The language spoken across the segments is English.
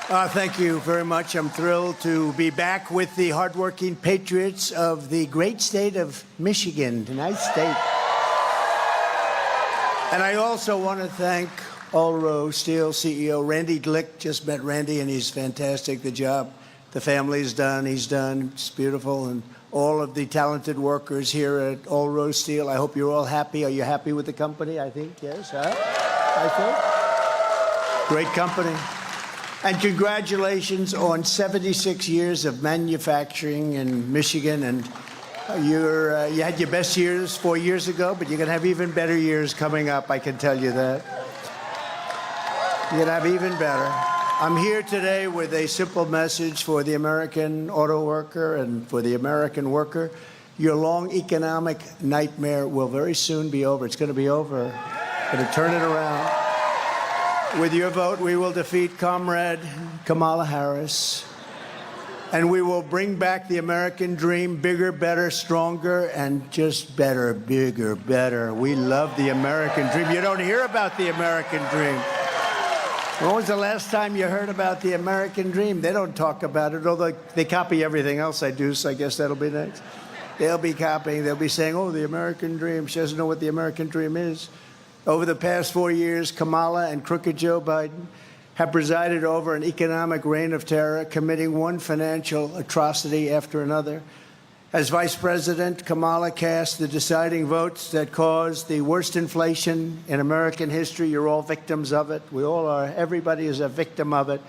Thank you very much. I'm thrilled to be back with the hardworking patriots of the great state of Michigan, a nice state. And I also want to thank Allro Steel CEO Randy Glick. Just met Randy, and he's fantastic. The job the family's done, he's done. It's beautiful. And all of the talented workers here at Allro Steel, I hope you're all happy. Are you happy with the company? I think, yes, huh? I think. Great company. And congratulations on 76 years of manufacturing in Michigan. And you had your best years 4 years ago, but you're going to have even better years coming up, I can tell you that. You're going to have even better. I'm here today with a simple message for the American auto worker and for the American worker. Your long economic nightmare will very soon be over. It's going to be over. Going to turn it around. With your vote, we will defeat Comrade Kamala Harris, and we will bring back the American dream, bigger, better, stronger, and just better, bigger, better. We love the American dream. You don't hear about the American dream. When was the last time you heard about the American dream? They don't talk about it, although they copy everything else I do, so I guess that'll be next. They'll be copying. They'll be saying, oh, the American dream. She doesn't know what the American dream is. Over the past 4 years, Kamala and crooked Joe Biden have presided over an economic reign of terror, committing one financial atrocity after another. As vice president, Kamala cast the deciding votes that caused the worst inflation in American history. You're all victims of it. We all are. Everybody is a victim of it.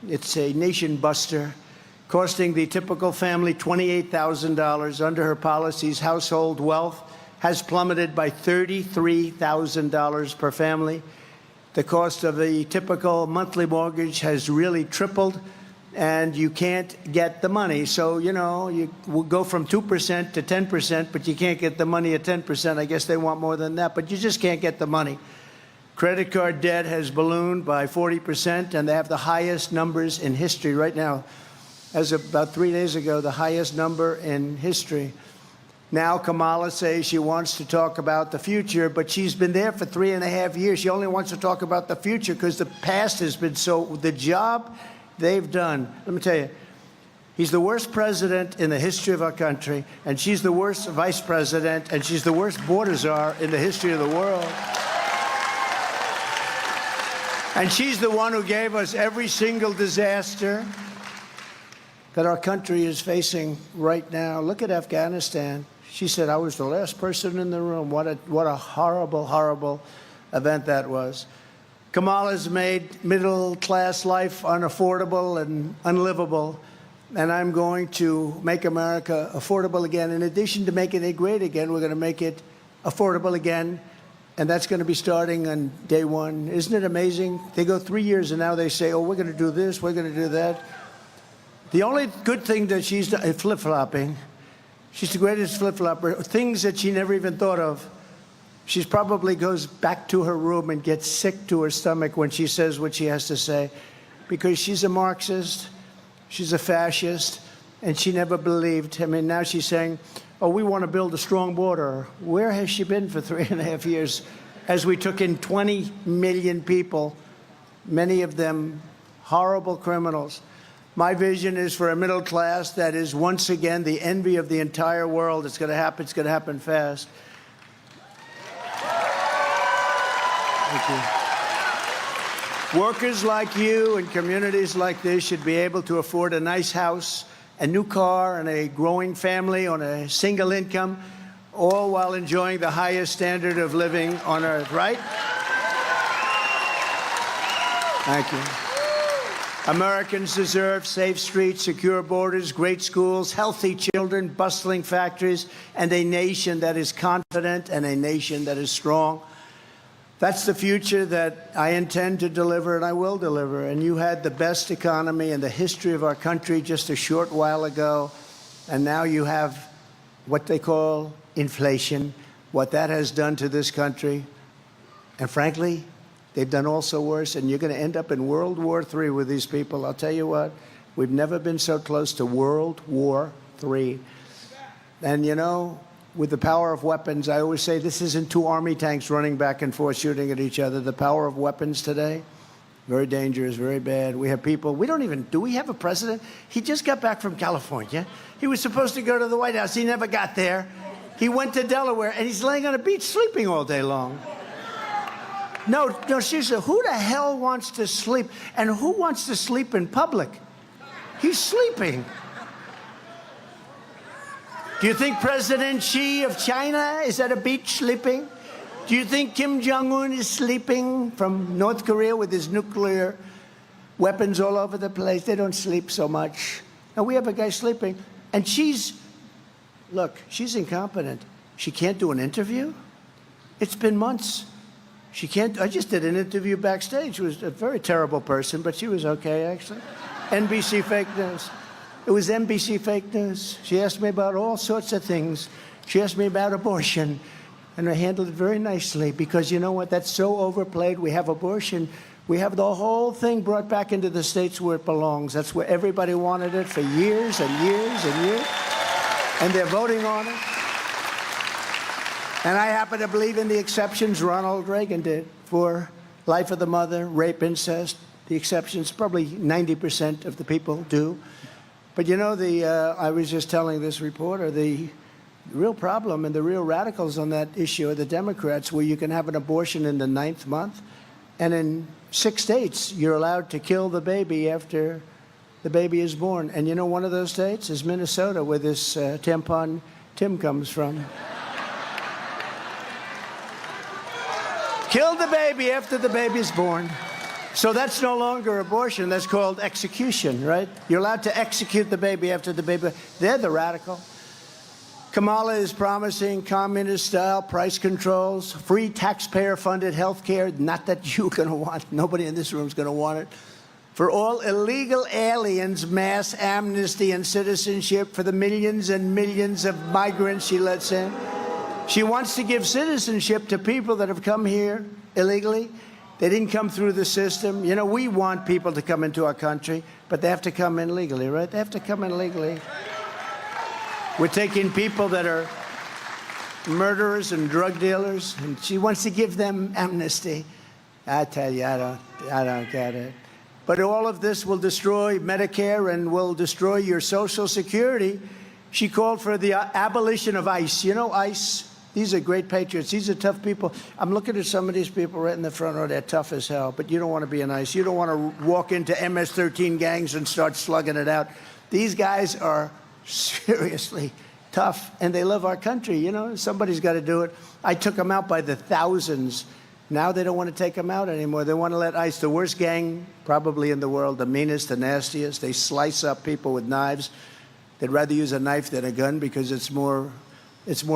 It's a nation buster, costing the typical family $28,000. Under her policies, household wealth has plummeted by $33,000 per family. The cost of the typical monthly mortgage has really tripled, and you can't get the money. So, you know, you will go from 2% to 10%, but you can't get the money at 10%. I guess they want more than that, but you just can't get the money. Credit card debt has ballooned by 40%, and they have the highest numbers in history right now. As of about 3 days ago, the highest number in history. Now Kamala says she wants to talk about the future, but she's been there for 3.5 years. She only wants to talk about the future because the past has been so, the job they've done. Let me tell you, he's the worst president in the history of our country, and she's the worst vice president, and she's the worst border czar in the history of the world. And she's the one who gave us every single disaster that our country is facing right now. Look at Afghanistan. She said, I was the last person in the room. What a horrible, horrible event that was. Kamala's made middle-class life unaffordable and unlivable, and I'm going to make America affordable again. In addition to making it great again, we're going to make it affordable again, and that's going to be starting on day one. Isn't it amazing? They go 3 years, and now they say, oh, we're going to do this, we're going to do that. The only good thing that she's done is flip-flopping. She's the greatest flip-flopper. Things that she never even thought of. She probably goes back to her room and gets sick to her stomach when she says what she has to say, because she's a Marxist, she's a fascist, and she never believed. I mean, now she's saying, oh, we want to build a strong border. Where has she been for 3.5 years? As we took in 20 million people, many of them horrible criminals. My vision is for a middle class that is once again the envy of the entire world. It's going to happen. It's going to happen fast. Thank you. Workers like you and communities like this should be able to afford a nice house, a new car, and a growing family on a single income, all while enjoying the highest standard of living on earth, right? Thank you. Americans deserve safe streets, secure borders, great schools, healthy children, bustling factories, and a nation that is confident and a nation that is strong. That's the future that I intend to deliver, and I will deliver. And you had the best economy in the history of our country just a short while ago, and now you have what they call inflation, what that has done to this country. And frankly, they've done also worse, and you're going to end up in World War III with these people. I'll tell you what, we've never been so close to World War III. And, you know, with the power of weapons, I always say this isn't two army tanks running back and forth shooting at each other. The power of weapons today Very dangerous, very bad. We have people, do we have a president? He just got back from California. He was supposed to go to the White House. He never got there. He went to Delaware, and he's laying on a beach sleeping all day long. No, seriously, who the hell wants to sleep? And who wants to sleep in public? He's sleeping. Do you think President Xi of China is at a beach sleeping? Do you think Kim Jong-un is sleeping from North Korea with his nuclear weapons all over the place? They don't sleep so much. And we have a guy sleeping. And she's incompetent. She can't do an interview? It's been months. She can't. I just did an interview backstage. She was a very terrible person, but she was okay, actually. NBC fake news. It was NBC fake news. She asked me about all sorts of things. She asked me about abortion. And I handled it very nicely because you know what? That's so overplayed. We have abortion. We have the whole thing brought back into the states where it belongs. That's where everybody wanted it for years and years and years. And they're voting on it. And I happen to believe in the exceptions Ronald Reagan did for life of the mother, rape, incest. The exceptions, probably 90% of the people do. But you know, I was just telling this reporter, the real problem and the real radicals on that issue are the Democrats, where you can have an abortion in the 9th month, and in 6 states you're allowed to kill the baby after the baby is born. And you know, one of those states is Minnesota, where this tampon Tim comes from. Kill the baby after the baby's born. So that's no longer abortion, that's called execution, right? You're allowed to execute the baby after the baby. They're the radical. Kamala is promising communist-style price controls, free taxpayer-funded health care, not that you're going to want, nobody in this room is going to want it. For all illegal aliens, mass amnesty and citizenship for the millions and millions of migrants she lets in. She wants to give citizenship to people that have come here illegally. They didn't come through the system. You know, we want people to come into our country, but they have to come in legally, right? They have to come in legally. We're taking people that are murderers and drug dealers, and she wants to give them amnesty. I tell you, I don't get it. But all of this will destroy Medicare and will destroy your Social Security. She called for the abolition of ICE. You know, ICE, these are great patriots. These are tough people. I'm looking at some of these people right in the front row. They're tough as hell, but you don't want to be in ICE. You don't want to walk into MS-13 gangs and start slugging it out. These guys are seriously tough, and they love our country. You know, somebody's got to do it. I took them out by the thousands. Now they don't want to take them out anymore. They want to let ICE, the worst gang probably in the world, the meanest, the nastiest. They slice up people with knives. They'd rather use a knife than a gun because it's more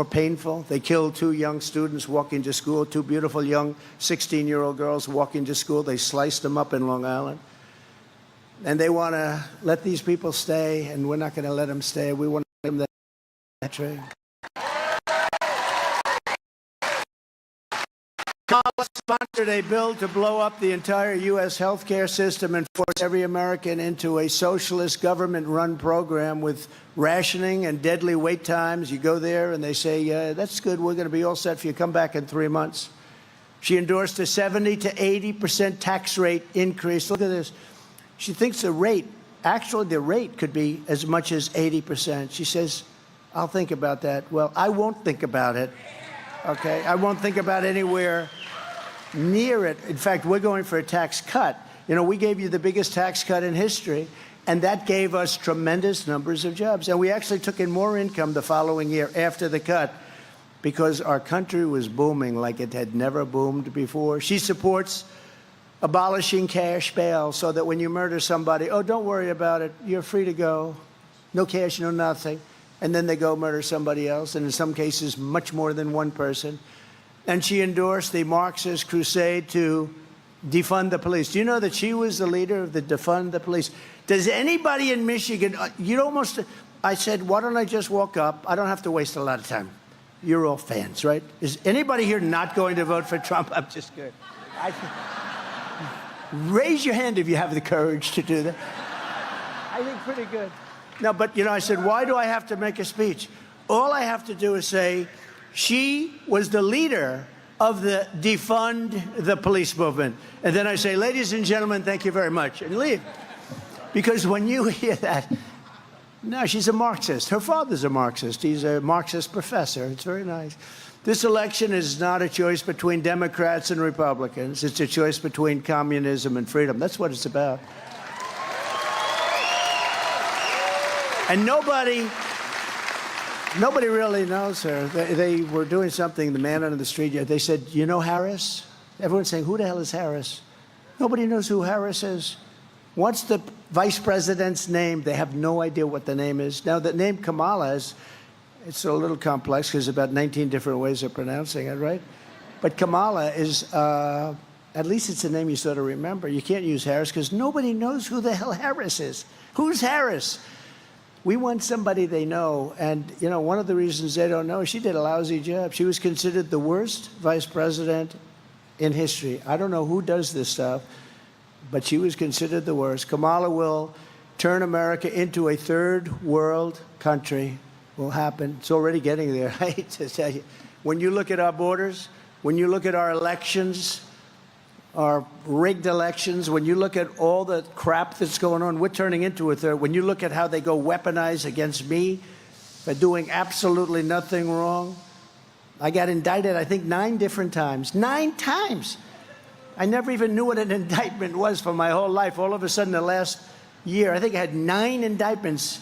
painful. They killed 2 young students walking to school, 2 beautiful young 16-year-old girls walking to school. They sliced them up in Long Island. And they want to let these people stay, and we're not going to let them stay. We want to give them that trade. Kamala sponsored a bill to blow up the entire U.S. healthcare system and force every American into a socialist government-run program with rationing and deadly wait times. You go there and they say, that's good, we're going to be all set for you. Come back in 3 months. She endorsed a 70 to 80% tax rate increase. Look at this. She thinks the rate could be as much as 80%. She says, I'll think about that. Well, I won't think about it, okay? I won't think about anywhere near it. In fact, we're going for a tax cut. You know, we gave you the biggest tax cut in history, and that gave us tremendous numbers of jobs. And we actually took in more income the following year after the cut because our country was booming like it had never boomed before. She supports abolishing cash bail so that when you murder somebody, oh, don't worry about it. You're free to go. No cash, no nothing. And then they go murder somebody else, and in some cases, much more than one person. And she endorsed the Marxist crusade to defund the police. Do you know that she was the leader of the defund the police? Does anybody in Michigan, I said, why don't I just walk up? I don't have to waste a lot of time. You're all fans, right? Is anybody here not going to vote for Trump? I'm just kidding. Raise your hand if you have the courage to do that. I think pretty good. No, but, you know, I said, why do I have to make a speech? All I have to do is say, she was the leader of the defund the police movement. And then I say, ladies and gentlemen, thank you very much, and leave. Because when you hear that, no, she's a Marxist. Her father's a Marxist. He's a Marxist professor. It's very nice. This election is not a choice between Democrats and Republicans. It's a choice between communism and freedom. That's what it's about. And nobody really knows her. They were doing something, the man on the street, they said, you know Harris? Everyone's saying, who the hell is Harris? Nobody knows who Harris is. What's the vice president's name? They have no idea what the name is. Now, the name Kamala is, it's a little complex because there's about 19 different ways of pronouncing it, right? But Kamala is, at least it's a name you sort of remember. You can't use Harris because nobody knows who the hell Harris is. Who's Harris? We want somebody they know. And, you know, one of the reasons they don't know, she did a lousy job. She was considered the worst vice president in history. I don't know who does this stuff, but she was considered the worst. Kamala will turn America into a third world country. Will happen. It's already getting there. I hate to tell you. When you look at our borders, when you look at our elections, our rigged elections, when you look at all the crap that's going on, we're turning into a third. When you look at how they go weaponize against me for doing absolutely nothing wrong, I got indicted, I think, 9 different times. 9 times. I never even knew what an indictment was for my whole life. All of a sudden, the last year, I think I had 9 indictments,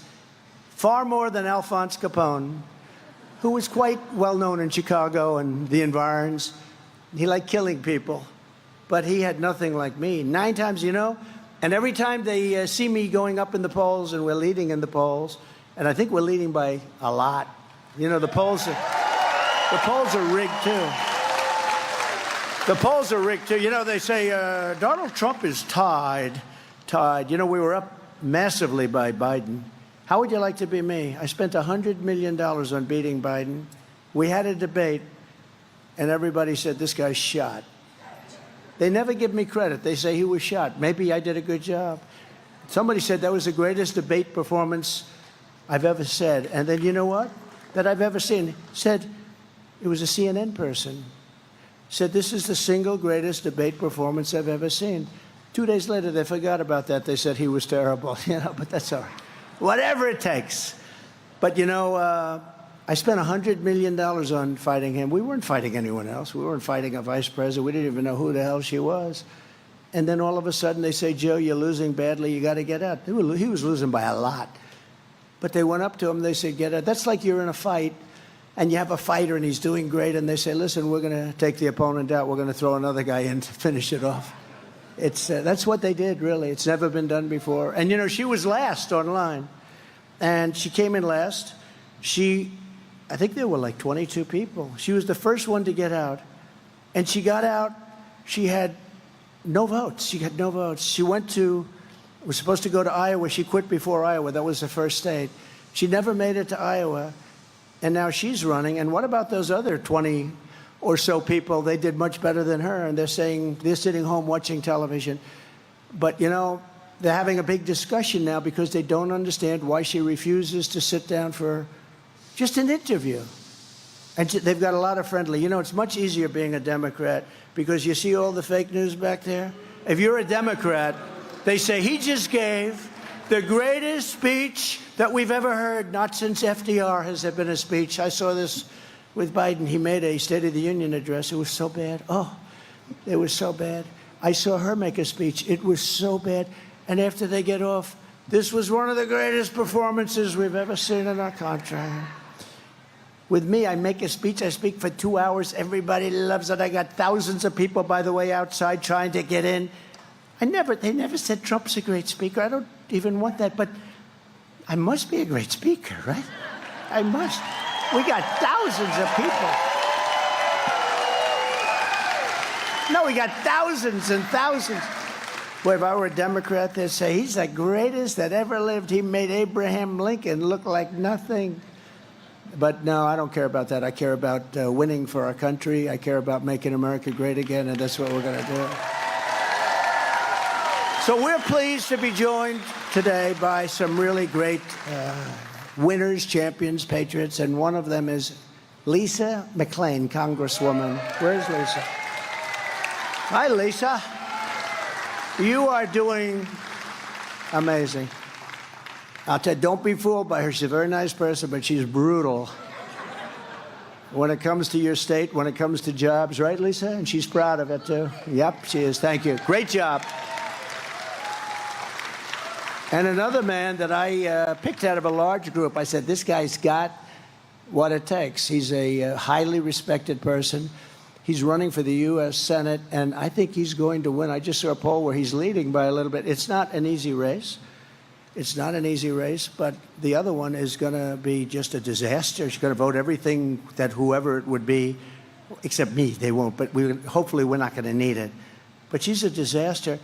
far more than Alphonse Capone, who was quite well known in Chicago and the environs. He liked killing people, but he had nothing like me. 9 times, you know, and every time they see me going up in the polls, and we're leading in the polls, and I think we're leading by a lot. You know, the polls are rigged too. The polls are rigged too. You know, they say Donald Trump is tied. You know, we were up massively by Biden. How would you like to be me? I spent $100 million on beating Biden. We had a debate, and everybody said, this guy's shot. They never give me credit. They say he was shot. Maybe I did a good job. Somebody said that was the greatest debate performance I've ever said. And then you know what? That I've ever seen. Said, it was a CNN person. Said, this is the single greatest debate performance I've ever seen. 2 days later, they forgot about that. They said he was terrible, you know, but that's all right. Whatever it takes. But, you know, I spent $100 million on fighting him. We weren't fighting anyone else. We weren't fighting a vice president. We didn't even know who the hell she was. And then all of a sudden they say, Joe, you're losing badly. You got to get out. He was losing by a lot. But they went up to him. They said, get out. That's like you're in a fight, and you have a fighter, and he's doing great. And they say, listen, we're going to take the opponent out. We're going to throw another guy in to finish it off. That's what they did, really. It's never been done before. And, you know, she was last online. And she came in last. I think there were like 22 people. She was the first one to get out. And she got out. She had no votes. She had no votes. She was supposed to go to Iowa. She quit before Iowa. That was the first state. She never made it to Iowa. And now she's running. And what about those other 20 or so people? They did much better than her. And they're saying they're sitting home watching television. But, you know, they're having a big discussion now because they don't understand why she refuses to sit down for just an interview. And they've got a lot of friendly. You know, it's much easier being a Democrat because you see all the fake news back there. If you're a Democrat, they say he just gave the greatest speech that we've ever heard. Not since FDR has there been a speech. I saw this with Biden. He made a State of the Union address. It was so bad. Oh, it was so bad. I saw her make a speech. It was so bad. And after they get off, this was one of the greatest performances we've ever seen in our country. With me, I make a speech. I speak for 2 hours. Everybody loves it. I got thousands of people, by the way, outside trying to get in. They never said Trump's a great speaker. I don't even want that. But I must be a great speaker, right? I must. We got thousands of people. No, we got thousands and thousands. Well, if I were a Democrat, they'd say, he's the greatest that ever lived. He made Abraham Lincoln look like nothing. But no, I don't care about that. I care about winning for our country. I care about making America great again, and that's what we're going to do. So we're pleased to be joined today by some really great winners, champions, patriots, and one of them is Lisa McClain, Congresswoman. Where's Lisa? Hi, Lisa. You are doing amazing. I'll tell you, don't be fooled by her. She's a very nice person, but she's brutal when it comes to your state, when it comes to jobs. Right, Lisa? And she's proud of it, too. Yep, she is. Thank you. Great job. And another man that I picked out of a large group, I said, this guy's got what it takes. He's a highly respected person. He's running for the U.S. Senate, and I think he's going to win. I just saw a poll where he's leading by a little bit. It's not an easy race. It's not an easy race, but the other one is going to be just a disaster. She's going to vote everything that whoever it would be, except me, they won't, but hopefully we're not going to need it. But she's a disaster.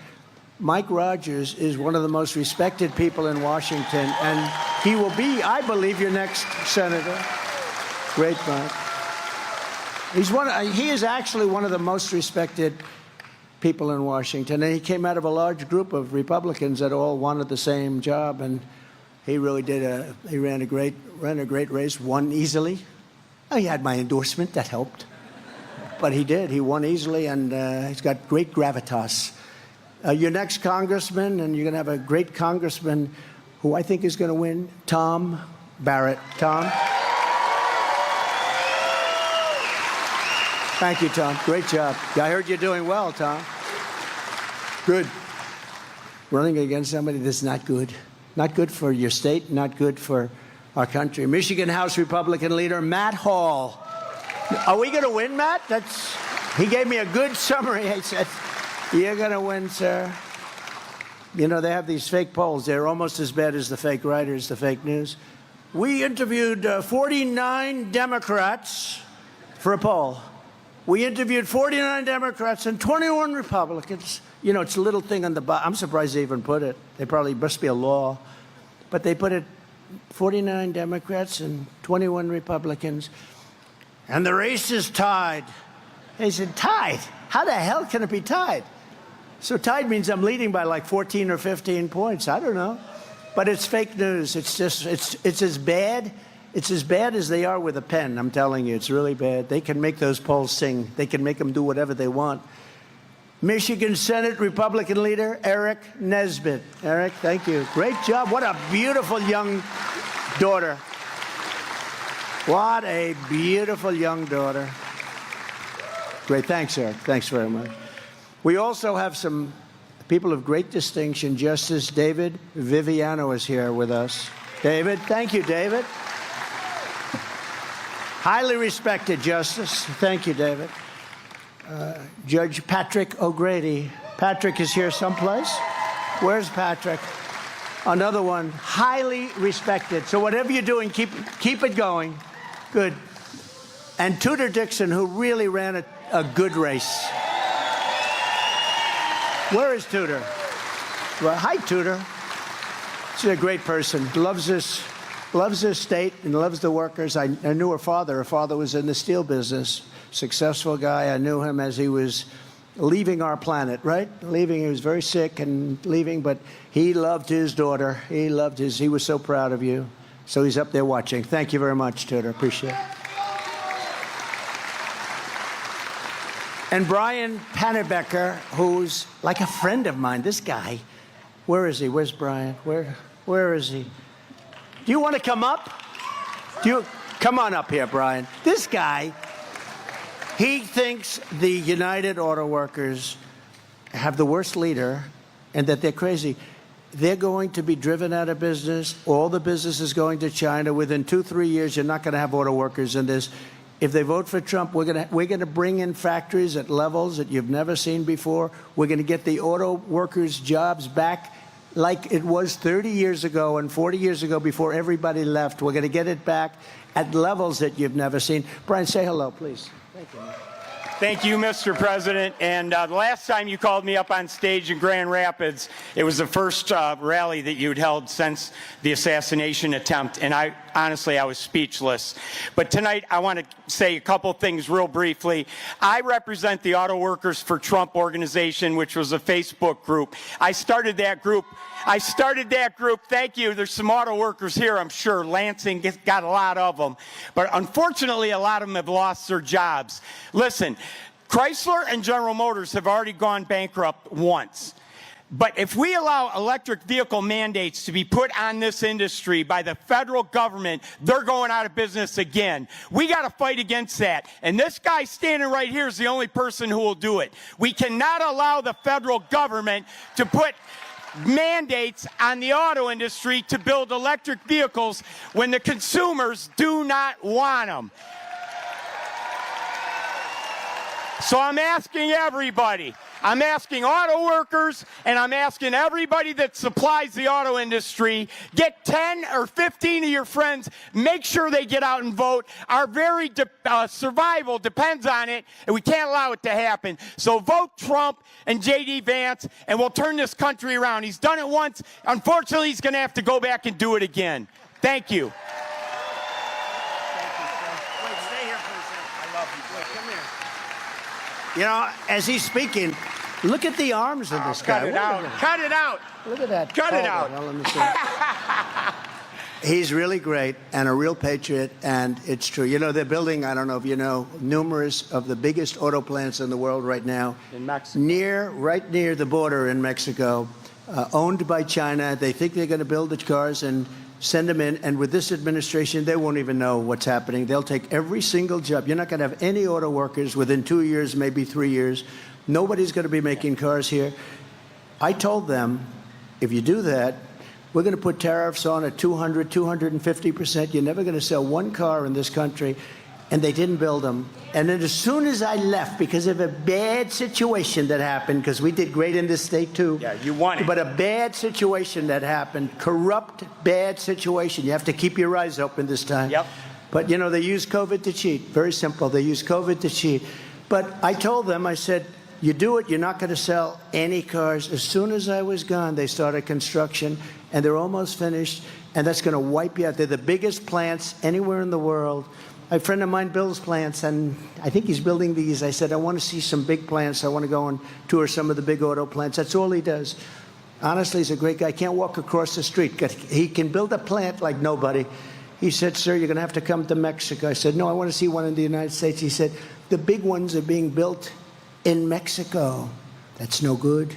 Mike Rogers is one of the most respected people in Washington, and he will be, I believe, your next senator. Great, Mike. He is actually one of the most respected people in Washington, and he came out of a large group of Republicans that all wanted the same job, and he really did. He ran a great race, won easily. Oh, he had my endorsement, that helped, but he did. He won easily, and he's got great gravitas. Your next congressman, and you're going to have a great congressman who I think is going to win, Tom Barrett. Tom? Thank you, Tom. Great job. I heard you're doing well, Tom. Good. Running against somebody that's not good. Not good for your state, not good for our country. Michigan House Republican leader Matt Hall. Are we going to win, Matt? He gave me a good summary. He said, you're going to win, sir. You know, they have these fake polls. They're almost as bad as the fake writers, the fake news. We interviewed 49 Democrats for a poll. We interviewed 49 Democrats and 21 Republicans. You know, it's a little thing on the bottom. I'm surprised they even put it. They probably must be a law. But they put it 49 Democrats and 21 Republicans. And the race is tied. They said, tied? How the hell can it be tied? So tied means I'm leading by like 14 or 15 points. I don't know. But it's fake news. It's just, it's as bad. It's as bad as they are with a pen. I'm telling you, it's really bad. They can make those polls sing. They can make them do whatever they want. Michigan Senate Republican leader Eric Nesbitt. Eric, thank you. Great job. What a beautiful young daughter. What a beautiful young daughter. Great. Thanks, Eric. Thanks very much. We also have some people of great distinction. Justice David Viviano is here with us. David, thank you, David. Highly respected Justice. Thank you, David. Judge Patrick O'Grady. Patrick is here someplace. Where's Patrick? Another one, highly respected. So whatever you're doing, keep it going. Good. And Tudor Dixon, who really ran a good race. Where is Tudor? Well, hi, Tudor. She's a great person. Loves this state and loves the workers. I knew her father. Her father was in the steel business. Successful guy. I knew him as he was leaving our planet, right? Leaving. He was very sick and leaving, but he loved his daughter. He was so proud of you. So he's up there watching. Thank you very much, Tudor. Appreciate it. And Brian Pannebecker, who's like a friend of mine. This guy, where is he? Where's Brian? Where is he? Do you want to come up? Come on up here, Brian. This guy, he thinks the United Auto Workers have the worst leader and that they're crazy. They're going to be driven out of business. All the business is going to China. Within 2-3 years, you're not going to have auto workers in this. If they vote for Trump, we're going to bring in factories at levels that you've never seen before. We're going to get the auto workers' jobs back like it was 30 years ago and 40 years ago before everybody left. We're going to get it back at levels that you've never seen. Brian, say hello, please. Thank you. Thank you, Mr. President. And the last time you called me up on stage in Grand Rapids, it was the first rally that you'd held since the assassination attempt, and honestly, I was speechless. But tonight, I want to say a couple things real briefly. I represent the Auto Workers for Trump organization, which was a Facebook group. I started that group. Thank you. There's some auto workers here, I'm sure. Lansing got a lot of them. But unfortunately, a lot of them have lost their jobs. Listen, Chrysler and General Motors have already gone bankrupt once. But if we allow electric vehicle mandates to be put on this industry by the federal government, they're going out of business again. We got to fight against that. And this guy standing right here is the only person who will do it. We cannot allow the federal government to put mandates on the auto industry to build electric vehicles when the consumers do not want them. So I'm asking everybody, I'm asking auto workers, and I'm asking everybody that supplies the auto industry, get 10 or 15 of your friends, make sure they get out and vote. Our very survival depends on it, and we can't allow it to happen. So vote Trump and J.D. Vance, and we'll turn this country around. He's done it once. Unfortunately, he's going to have to go back and do it again. Thank you. You know, as he's speaking, look at the arms of this guy. Cut it out. Cut it out. Look at that. Cut it out. Well, let me see. He's really great and a real patriot, and it's true. You know, they're building, I don't know if you know, numerous of the biggest auto plants in the world right now. In Mexico. Right near the border in Mexico, owned by China. They think they're going to build the cars and send them in, and with this administration, they won't even know what's happening. They'll take every single job. You're not going to have any auto workers within 2 years, maybe 3 years. Nobody's going to be making cars here. I told them, if you do that, we're going to put tariffs on at 200, 250%. You're never going to sell one car in this country. And they didn't build them. And then as soon as I left, because of a bad situation that happened, because we did great in this state too. Yeah, you won it. But a bad situation that happened, corrupt, bad situation. You have to keep your eyes open this time. Yep. But, you know, they use COVID to cheat. Very simple. They use COVID to cheat. But I told them, I said, you do it, you're not going to sell any cars. As soon as I was gone, they started construction, and they're almost finished, and that's going to wipe you out. They're the biggest plants anywhere in the world. A friend of mine builds plants, and I think he's building these. I said, I want to see some big plants. I want to go and tour some of the big auto plants. That's all he does. Honestly, he's a great guy. Can't walk across the street. He can build a plant like nobody. He said, sir, you're going to have to come to Mexico. I said, no, I want to see one in the United States. He said, the big ones are being built in Mexico. That's no good.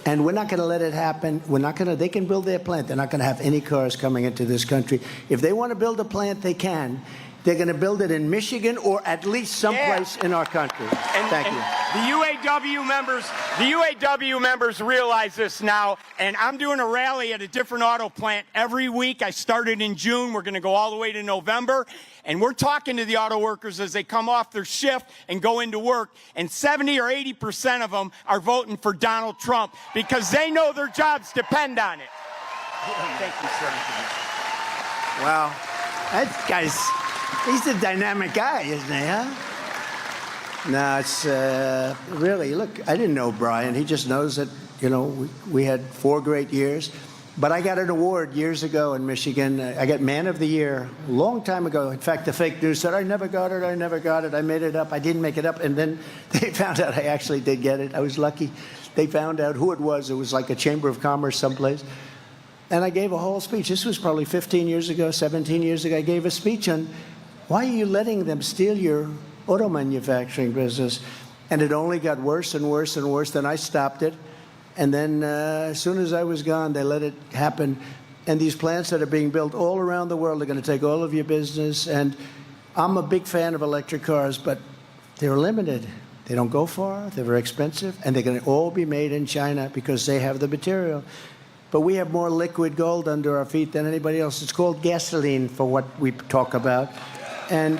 And we're not going to let it happen. They can build their plant. They're not going to have any cars coming into this country. If they want to build a plant, they can. They're going to build it in Michigan or at least someplace in our country. Thank you. The UAW members realize this now, and I'm doing a rally at a different auto plant every week. I started in June. We're going to go all the way to November, and we're talking to the auto workers as they come off their shift and go into work, and 70 or 80% of them are voting for Donald Trump because they know their jobs depend on it. Thank you, sir. Wow. That guy's... He's a dynamic guy, isn't he, huh? No, it's really, look, I didn't know Brian. He just knows that, you know, we had 4 great years. But I got an award years ago in Michigan. I got Man of the Year a long time ago. In fact, the fake news said, I never got it, I made it up, I didn't make it up. And then they found out I actually did get it. I was lucky. They found out who it was. It was like a Chamber of Commerce someplace. And I gave a whole speech. This was probably 15 years ago, 17 years ago. I gave a speech on why are you letting them steal your auto manufacturing business? And it only got worse and worse and worse. Then I stopped it. And then as soon as I was gone, they let it happen. And these plants that are being built all around the world are going to take all of your business. And I'm a big fan of electric cars, but they're limited. They don't go far. They're very expensive. And they're going to all be made in China because they have the material. But we have more liquid gold under our feet than anybody else. It's called gasoline for what we talk about. And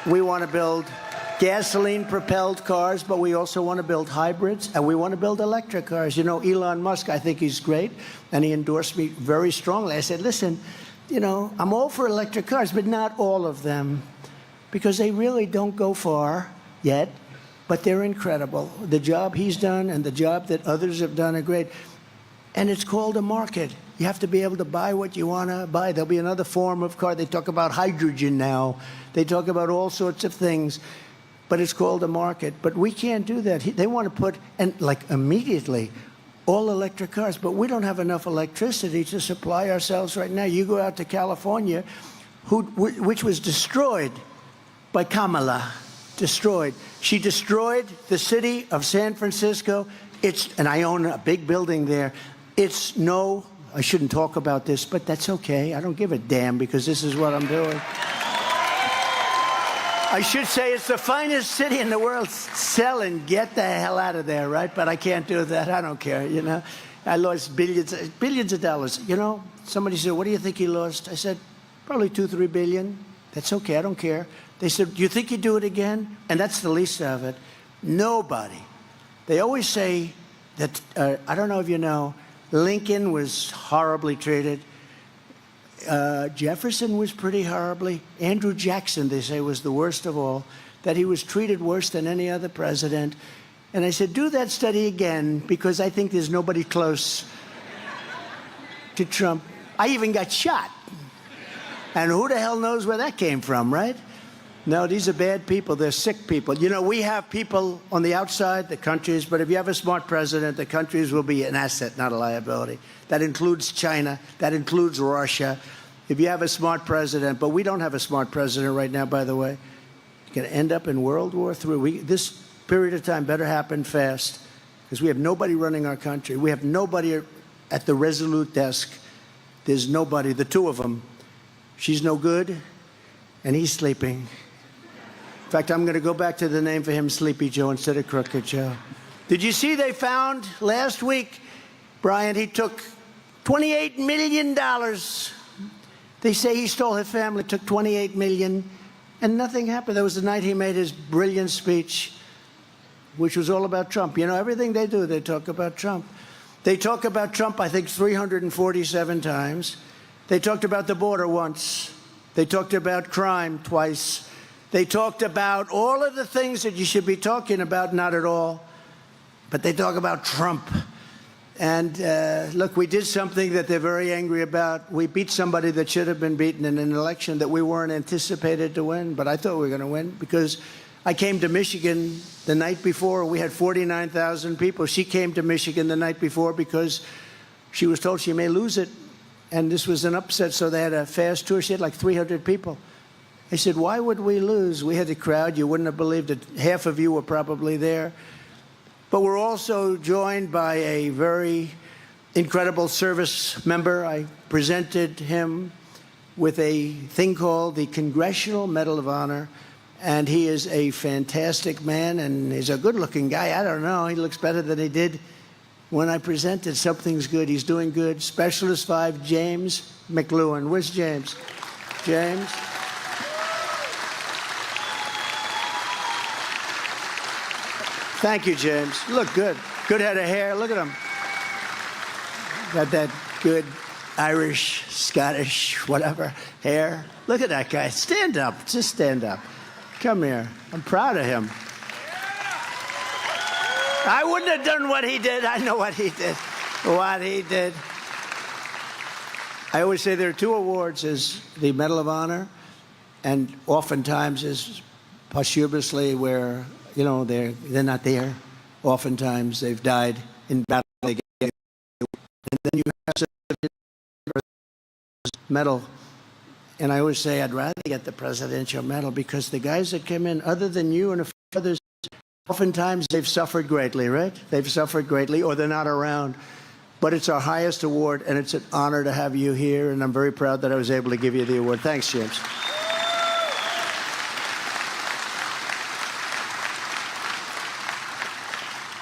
we want to build gasoline-propelled cars, but we also want to build hybrids, and we want to build electric cars. You know, Elon Musk, I think he's great, and he endorsed me very strongly. I said, listen, you know, I'm all for electric cars, but not all of them, because they really don't go far. yet, but they're incredible. The job he's done and the job that others have done are great. And it's called a market. You have to be able to buy what you want to buy. There'll be another form of car. They talk about hydrogen now. They talk about all sorts of things. But it's called a market. But we can't do that. They want to put, and like immediately, all electric cars. But we don't have enough electricity to supply ourselves right now. You go out to California, which was destroyed by Kamala. Destroyed. She destroyed the city of San Francisco. And I own a big building there. I shouldn't talk about this, but that's okay. I don't give a damn because this is what I'm doing. I should say it's the finest city in the world. Sell and get the hell out of there, right? But I can't do that. I don't care, you know. I lost billions of dollars. You know, somebody said, what do you think he lost? I said, probably 2-3 billion. That's okay. I don't care. They said, do you think you'd do it again? And that's the least of it. Nobody. They always say that, I don't know if you know, Lincoln was horribly treated. Jefferson was pretty horribly. Andrew Jackson, they say, was the worst of all, that he was treated worse than any other president. And I said, do that study again, because I think there's nobody close to Trump. I even got shot. And who the hell knows where that came from, right? No, these are bad people. They're sick people. You know, we have people on the outside, the countries, but if you have a smart president, the countries will be an asset, not a liability. That includes China. That includes Russia. If you have a smart president, but we don't have a smart president right now, by the way, you're going to end up in World War III. This period of time better happen fast because we have nobody running our country. We have nobody at the Resolute desk. There's nobody, the two of them. She's no good, and he's sleeping. In fact, I'm going to go back to the name for him, Sleepy Joe, instead of Crooked Joe. Did you see they found last week, Brian, he took $28 million. They say he stole his family, took $28 million, and nothing happened. That was the night he made his brilliant speech, which was all about Trump. You know, everything they do, they talk about Trump. They talk about Trump, I think, 347 times. They talked about the border once. They talked about crime twice. They talked about all of the things that you should be talking about, not at all. But they talk about Trump. And look, we did something that they're very angry about. We beat somebody that should have been beaten in an election that we weren't anticipated to win. But I thought we were going to win because I came to Michigan the night before. We had 49,000 people. She came to Michigan the night before because she was told she may lose it. And this was an upset, so they had a fast tour. She had like 300 people. I said, why would we lose? We had a crowd. You wouldn't have believed it. Half of you were probably there. But we're also joined by a very incredible service member. I presented him with a thing called the Congressional Medal of Honor. And he is a fantastic man, and he's a good-looking guy. I don't know. He looks better than he did when I presented. Something's good. He's doing good. Specialist 5, James McLuhan. Where's James? James? Thank you, James. You look good. Good head of hair. Look at him. Got that good Irish, Scottish, whatever hair. Look at that guy. Stand up. Just stand up. Come here. I'm proud of him. I wouldn't have done what he did. I know what he did. What he did. I always say there are two awards: is the Medal of Honor, and oftentimes is posthumously where, you know, they're not there. Oftentimes they've died in battle. And then you have a medal. And I always say I'd rather get the Presidential Medal because the guys that came in, other than you and a few others, oftentimes they've suffered greatly, right? They've suffered greatly, or they're not around. But it's our highest award, and it's an honor to have you here, and I'm very proud that I was able to give you the award. Thanks, James.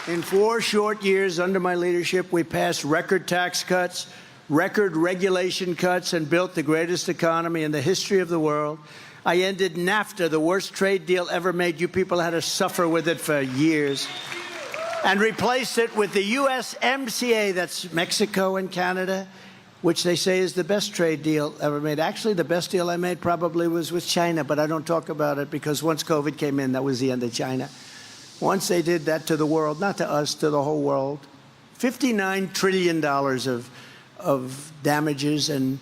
In 4 short years under my leadership, we passed record tax cuts, record regulation cuts, and built the greatest economy in the history of the world. I ended NAFTA, the worst trade deal ever made. You people had to suffer with it for years. And replaced it with the USMCA, that's Mexico and Canada. which they say is the best trade deal ever made. Actually, the best deal I made probably was with China, but I don't talk about it because once COVID came in, that was the end of China. Once they did that to the world, not to us, to the whole world, $59 trillion of damages and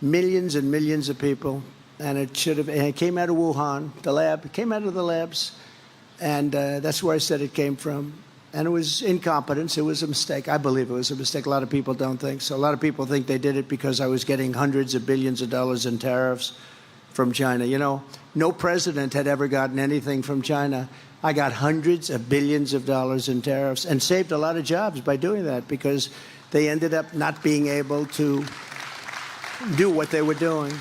millions of people. And it should have, and it came out of Wuhan, the lab, it came out of the labs. And that's where I said it came from. And it was incompetence. It was a mistake. I believe it was a mistake. A lot of people don't think so. A lot of people think they did it because I was getting hundreds of billions of dollars in tariffs from China. You know, no president had ever gotten anything from China. I got hundreds of billions of dollars in tariffs and saved a lot of jobs by doing that because they ended up not being able to do what they were doing.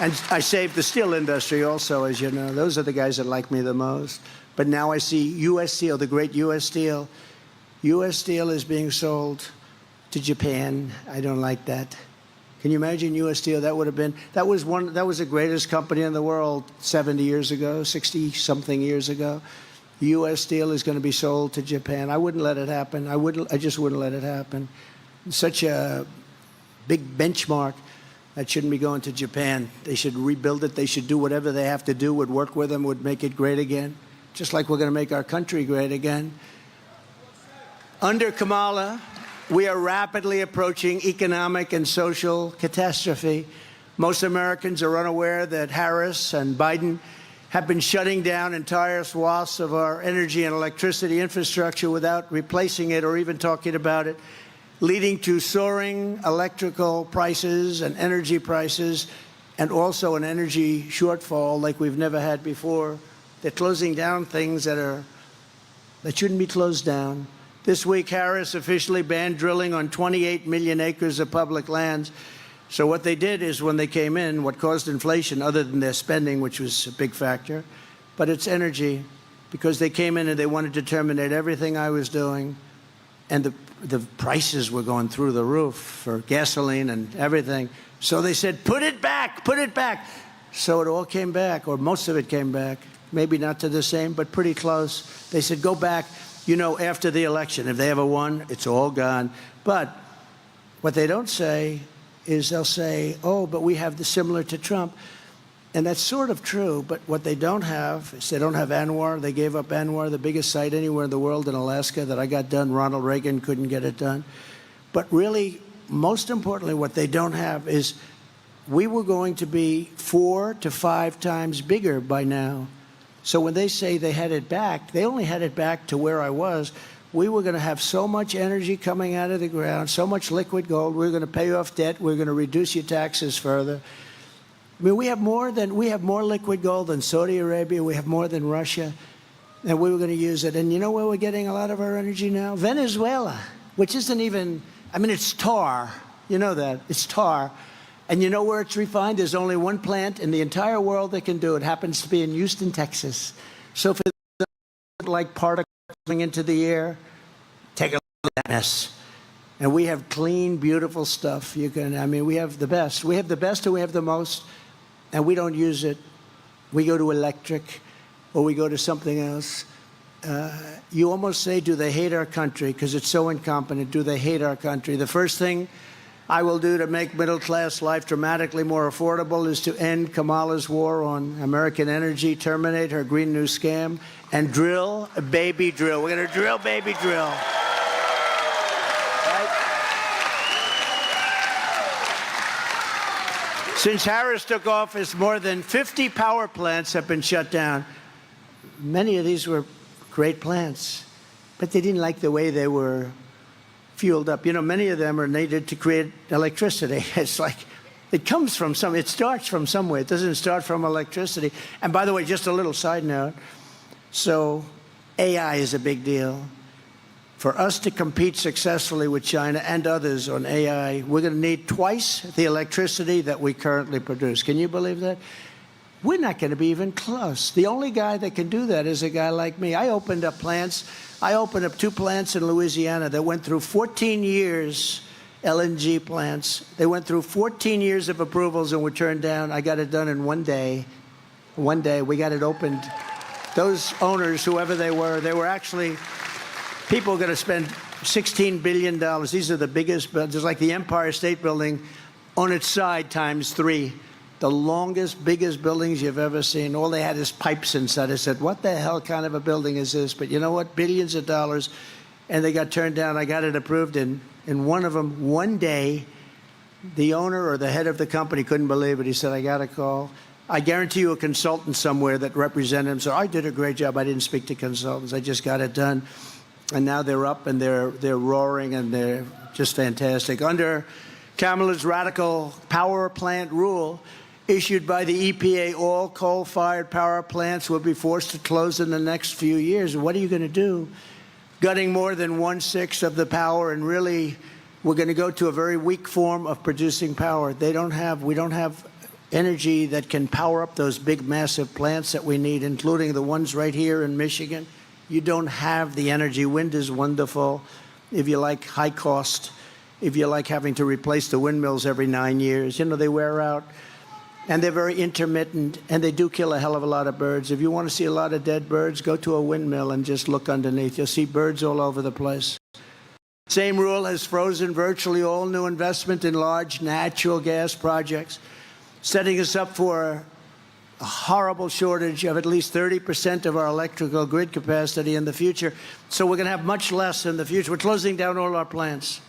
And I saved the steel industry also, as you know. Those are the guys that like me the most. But now I see U.S. Steel, the great U.S. Steel. U.S. Steel is being sold to Japan. I don't like that. Can you imagine U.S. Steel? That was the greatest company in the world 70 years ago, 60-something years ago. U.S. Steel is going to be sold to Japan. I wouldn't let it happen. I just wouldn't let it happen. Such a big benchmark. That shouldn't be going to Japan. They should rebuild it. They should do whatever they have to do, would work with them, would make it great again. Just like we're going to make our country great again. Under Kamala, we are rapidly approaching economic and social catastrophe. Most Americans are unaware that Harris and Biden have been shutting down entire swaths of our energy and electricity infrastructure without replacing it or even talking about it, leading to soaring electrical prices and energy prices, and also an energy shortfall like we've never had before. They're closing down things that shouldn't be closed down. This week, Harris officially banned drilling on 28 million acres of public lands. So what they did is when they came in, what caused inflation, other than their spending, which was a big factor, but it's energy, because they came in and they wanted to terminate everything I was doing, and the prices were going through the roof for gasoline and everything. So they said, put it back, put it back. So it all came back, or most of it came back. Maybe not to the same, but pretty close. They said, go back, you know, after the election. If they ever won, it's all gone. But what they don't say is they'll say, oh, but we have the similar to Trump. And that's sort of true, but what they don't have is they don't have ANWR. They gave up ANWR, the biggest site anywhere in the world in Alaska that I got done. Ronald Reagan couldn't get it done. But really, most importantly, what they don't have is we were going to be 4 to 5 times bigger by now. So when they say they had it back, they only had it back to where I was. We were going to have so much energy coming out of the ground, so much liquid gold. We were going to pay off debt. We were going to reduce your taxes further. I mean, we have more liquid gold than Saudi Arabia. We have more than Russia, and we were going to use it. And you know where we're getting a lot of our energy now? Venezuela, which isn't even, I mean, it's tar. You know that. It's tar. And you know where it's refined? There's only one plant in the entire world that can do it. It happens to be in Houston, Texas. So for like particles coming into the air, take a look at that mess. And we have clean, beautiful stuff. We have the best. We have the best and we have the most, and we don't use it. We go to electric, or we go to something else. You almost say, do they hate our country? Because it's so incompetent. Do they hate our country? The first thing I will do to make middle-class life dramatically more affordable is to end Kamala's war on American energy, terminate her Green New Scam, and drill, baby drill. We're going to drill, baby drill. Right? Since Harris took office, more than 50 power plants have been shut down. Many of these were great plants, but they didn't like the way they were fueled up. You know, many of them are needed to create electricity. It's like, it comes from it starts from somewhere. It doesn't start from electricity. And by the way, just a little side note. So AI is a big deal. For us to compete successfully with China and others on AI, we're going to need twice the electricity that we currently produce. Can you believe that? We're not going to be even close. The only guy that can do that is a guy like me. I opened up 2 plants in Louisiana that went through 14 years, LNG plants. They went through 14 years of approvals and were turned down. I got it done in 1 day. 1 day, we got it opened. Those owners, whoever they were actually, people are going to spend $16 billion. These are the biggest, just like the Empire State Building on its side times 3. The longest, biggest buildings you've ever seen. All they had is pipes inside. I said, what the hell kind of a building is this? But you know what? Billions of dollars. And they got turned down. I got it approved. And in one of them, one day, the owner or the head of the company couldn't believe it. He said, I got a call. I guarantee you a consultant somewhere that represented him. So I did a great job. I didn't speak to consultants. I just got it done. And now they're up and they're roaring and they're just fantastic. Under Kamala's radical power plant rule issued by the EPA, all coal-fired power plants will be forced to close in the next few years. What are you going to do? Gutting more than 1/6 of the power, and really we're going to go to a very weak form of producing power. We don't have energy that can power up those big, massive plants that we need, including the ones right here in Michigan. You don't have the energy. Wind is wonderful if you like high cost, if you like having to replace the windmills every 9 years. You know, they wear out, and they're very intermittent, and they do kill a hell of a lot of birds. If you want to see a lot of dead birds, go to a windmill and just look underneath. You'll see birds all over the place. Same rule has frozen virtually all new investment in large natural gas projects, setting us up for a horrible shortage of at least 30% of our electrical grid capacity in the future. So we're going to have much less in the future. We're closing down all our plants,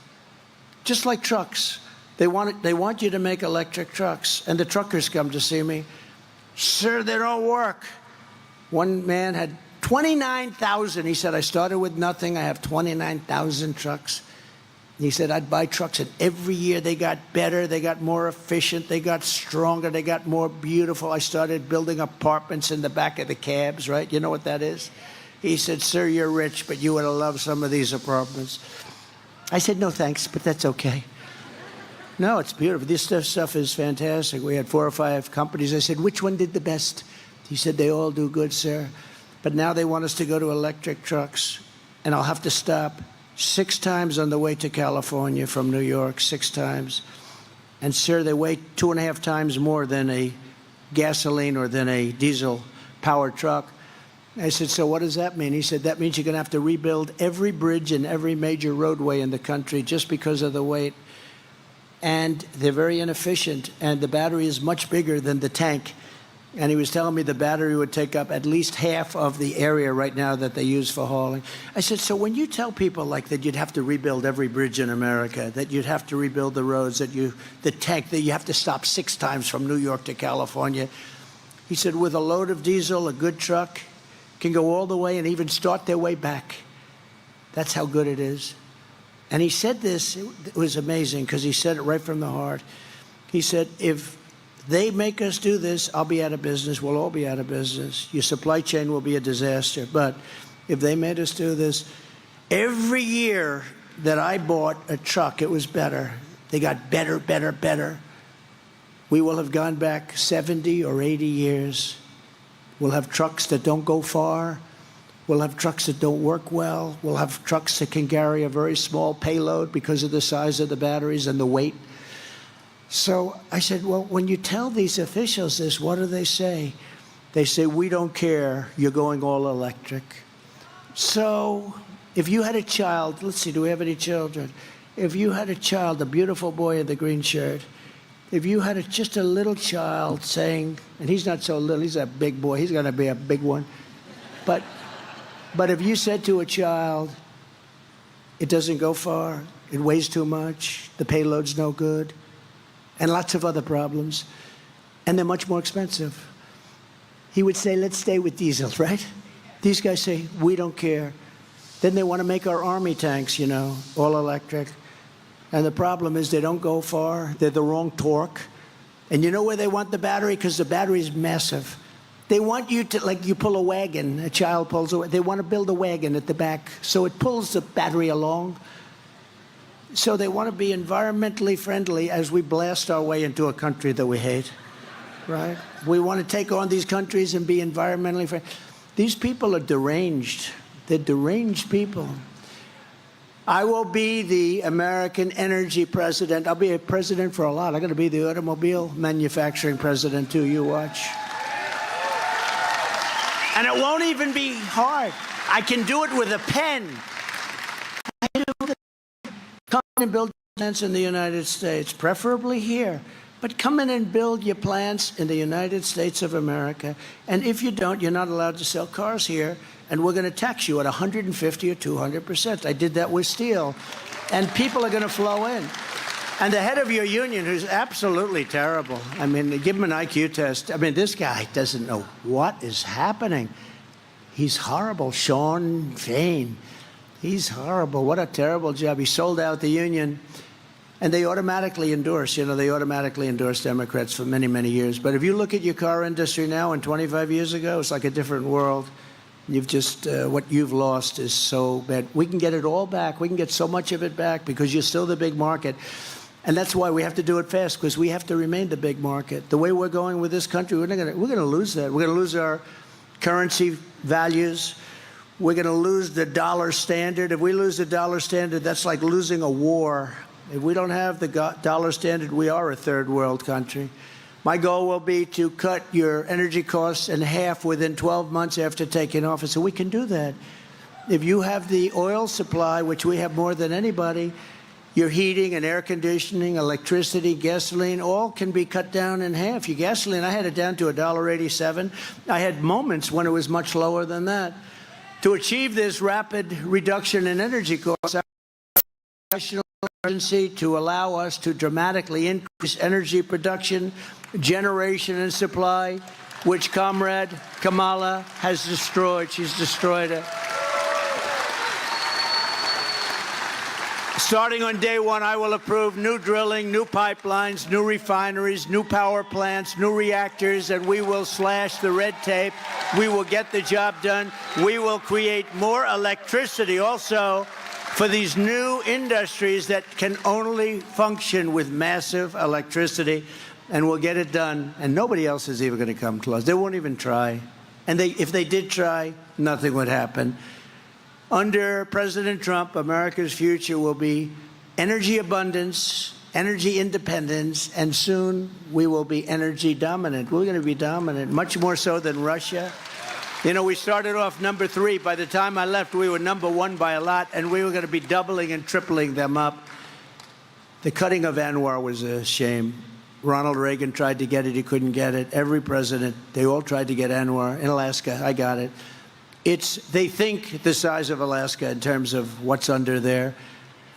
just like trucks. They want you to make electric trucks, and the truckers come to see me. Sir, they don't work. One man had 29,000. He said, I started with nothing. I have 29,000 trucks. He said, I'd buy trucks, and every year they got better, they got more efficient, they got stronger, they got more beautiful. I started building apartments in the back of the cabs, right? You know what that is? He said, sir, you're rich, but you would have loved some of these apartments. I said, no, thanks, but that's okay. No, it's beautiful. This stuff is fantastic. We had 4 or 5 companies. I said, which one did the best? He said, they all do good, sir. But now they want us to go to electric trucks, and I'll have to stop 6 times on the way to California from New York, 6 times. And, sir, they weigh 2.5 times more than a gasoline or than a diesel-powered truck. I said, so what does that mean? He said, that means you're going to have to rebuild every bridge and every major roadway in the country just because of the weight. And they're very inefficient, and the battery is much bigger than the tank. And he was telling me the battery would take up at least half of the area right now that they use for hauling. I said, so when you tell people like that you'd have to rebuild every bridge in America, that you'd have to rebuild the roads, that the tank, that you have to stop 6 times from New York to California, he said, with a load of diesel, a good truck can go all the way and even start their way back. That's how good it is. And he said this, it was amazing because he said it right from the heart. He said, if they make us do this, I'll be out of business. We'll all be out of business. Your supply chain will be a disaster. But if they made us do this, every year that I bought a truck, it was better. They got better, better, better. We will have gone back 70 or 80 years. We'll have trucks that don't go far. We'll have trucks that don't work well. We'll have trucks that can carry a very small payload because of the size of the batteries and the weight. So I said, well, when you tell these officials this, what do they say? They say, we don't care. You're going all electric. So if you had a child, let's see, do we have any children? If you had a child, a beautiful boy in the green shirt, if you had just a little child saying, and he's not so little, he's a big boy, he's going to be a big one. But if you said to a child, it doesn't go far, it weighs too much, the payload's no good, and lots of other problems, and they're much more expensive, he would say, let's stay with diesel, right? These guys say, we don't care. Then they want to make our army tanks, you know, all electric. And the problem is they don't go far, they're the wrong torque. And you know where they want the battery? Because the battery is massive. They want you to, like you pull a wagon, a child pulls a wagon. They want to build a wagon at the back so it pulls the battery along. So they want to be environmentally friendly as we blast our way into a country that we hate, right? We want to take on these countries and be environmentally friendly. These people are deranged. They're deranged people. I will be the American energy president. I'll be a president for a lot. I'm going to be the automobile manufacturing president, too. You watch. And it won't even be hard. I can do it with a pen. I know the and build plants in the United States, preferably here. But come in and build your plants in the United States of America. And if you don't, you're not allowed to sell cars here. And we're going to tax you at 150 or 200%. I did that with steel. And people are going to flow in. And the head of your union, who's absolutely terrible, I mean, give him an IQ test. I mean, this guy doesn't know what is happening. He's horrible. Sean Fain. He's horrible. What a terrible job. He sold out the union. And they automatically endorse, they automatically endorse Democrats for many, many years. But if you look at your car industry now and 25 years ago, it's like a different world. You've just, what you've lost is so bad. We can get it all back. We can get so much of it back because you're still the big market. And that's why we have to do it fast, because we have to remain the big market. The way we're going with this country, we're going to lose that. We're going to lose our currency values. We're going to lose the dollar standard. If we lose the dollar standard, that's like losing a war. If we don't have the dollar standard, we are a third world country. My goal will be to cut your energy costs in half within 12 months after taking office. So we can do that. If you have the oil supply, which we have more than anybody, your heating and air conditioning, electricity, gasoline, all can be cut down in half. Your gasoline, I had it down to $1.87. I had moments when it was much lower than that. To achieve this rapid reduction in energy costs, national emergency to allow us to dramatically increase energy production, generation, and supply, which Comrade Kamala has destroyed. She's destroyed it. Starting on day one, I will approve new drilling, new pipelines, new refineries, new power plants, new reactors, and we will slash the red tape. We will get the job done. We will create more electricity also for these new industries that can only function with massive electricity, and we'll get it done. And nobody else is even going to come close. They won't even try. And if they did try, nothing would happen. Under President Trump, America's future will be energy abundance, energy independence, and soon we will be energy dominant. We're going to be dominant, much more so than Russia. We started off number 3. By the time I left, we were number 1 by a lot, and we were going to be doubling and tripling them up. The cutting of ANWR was a shame. Ronald Reagan tried to get it. He couldn't get it. Every president, they all tried to get ANWR. In Alaska, I got it. They think the size of Alaska in terms of what's under there.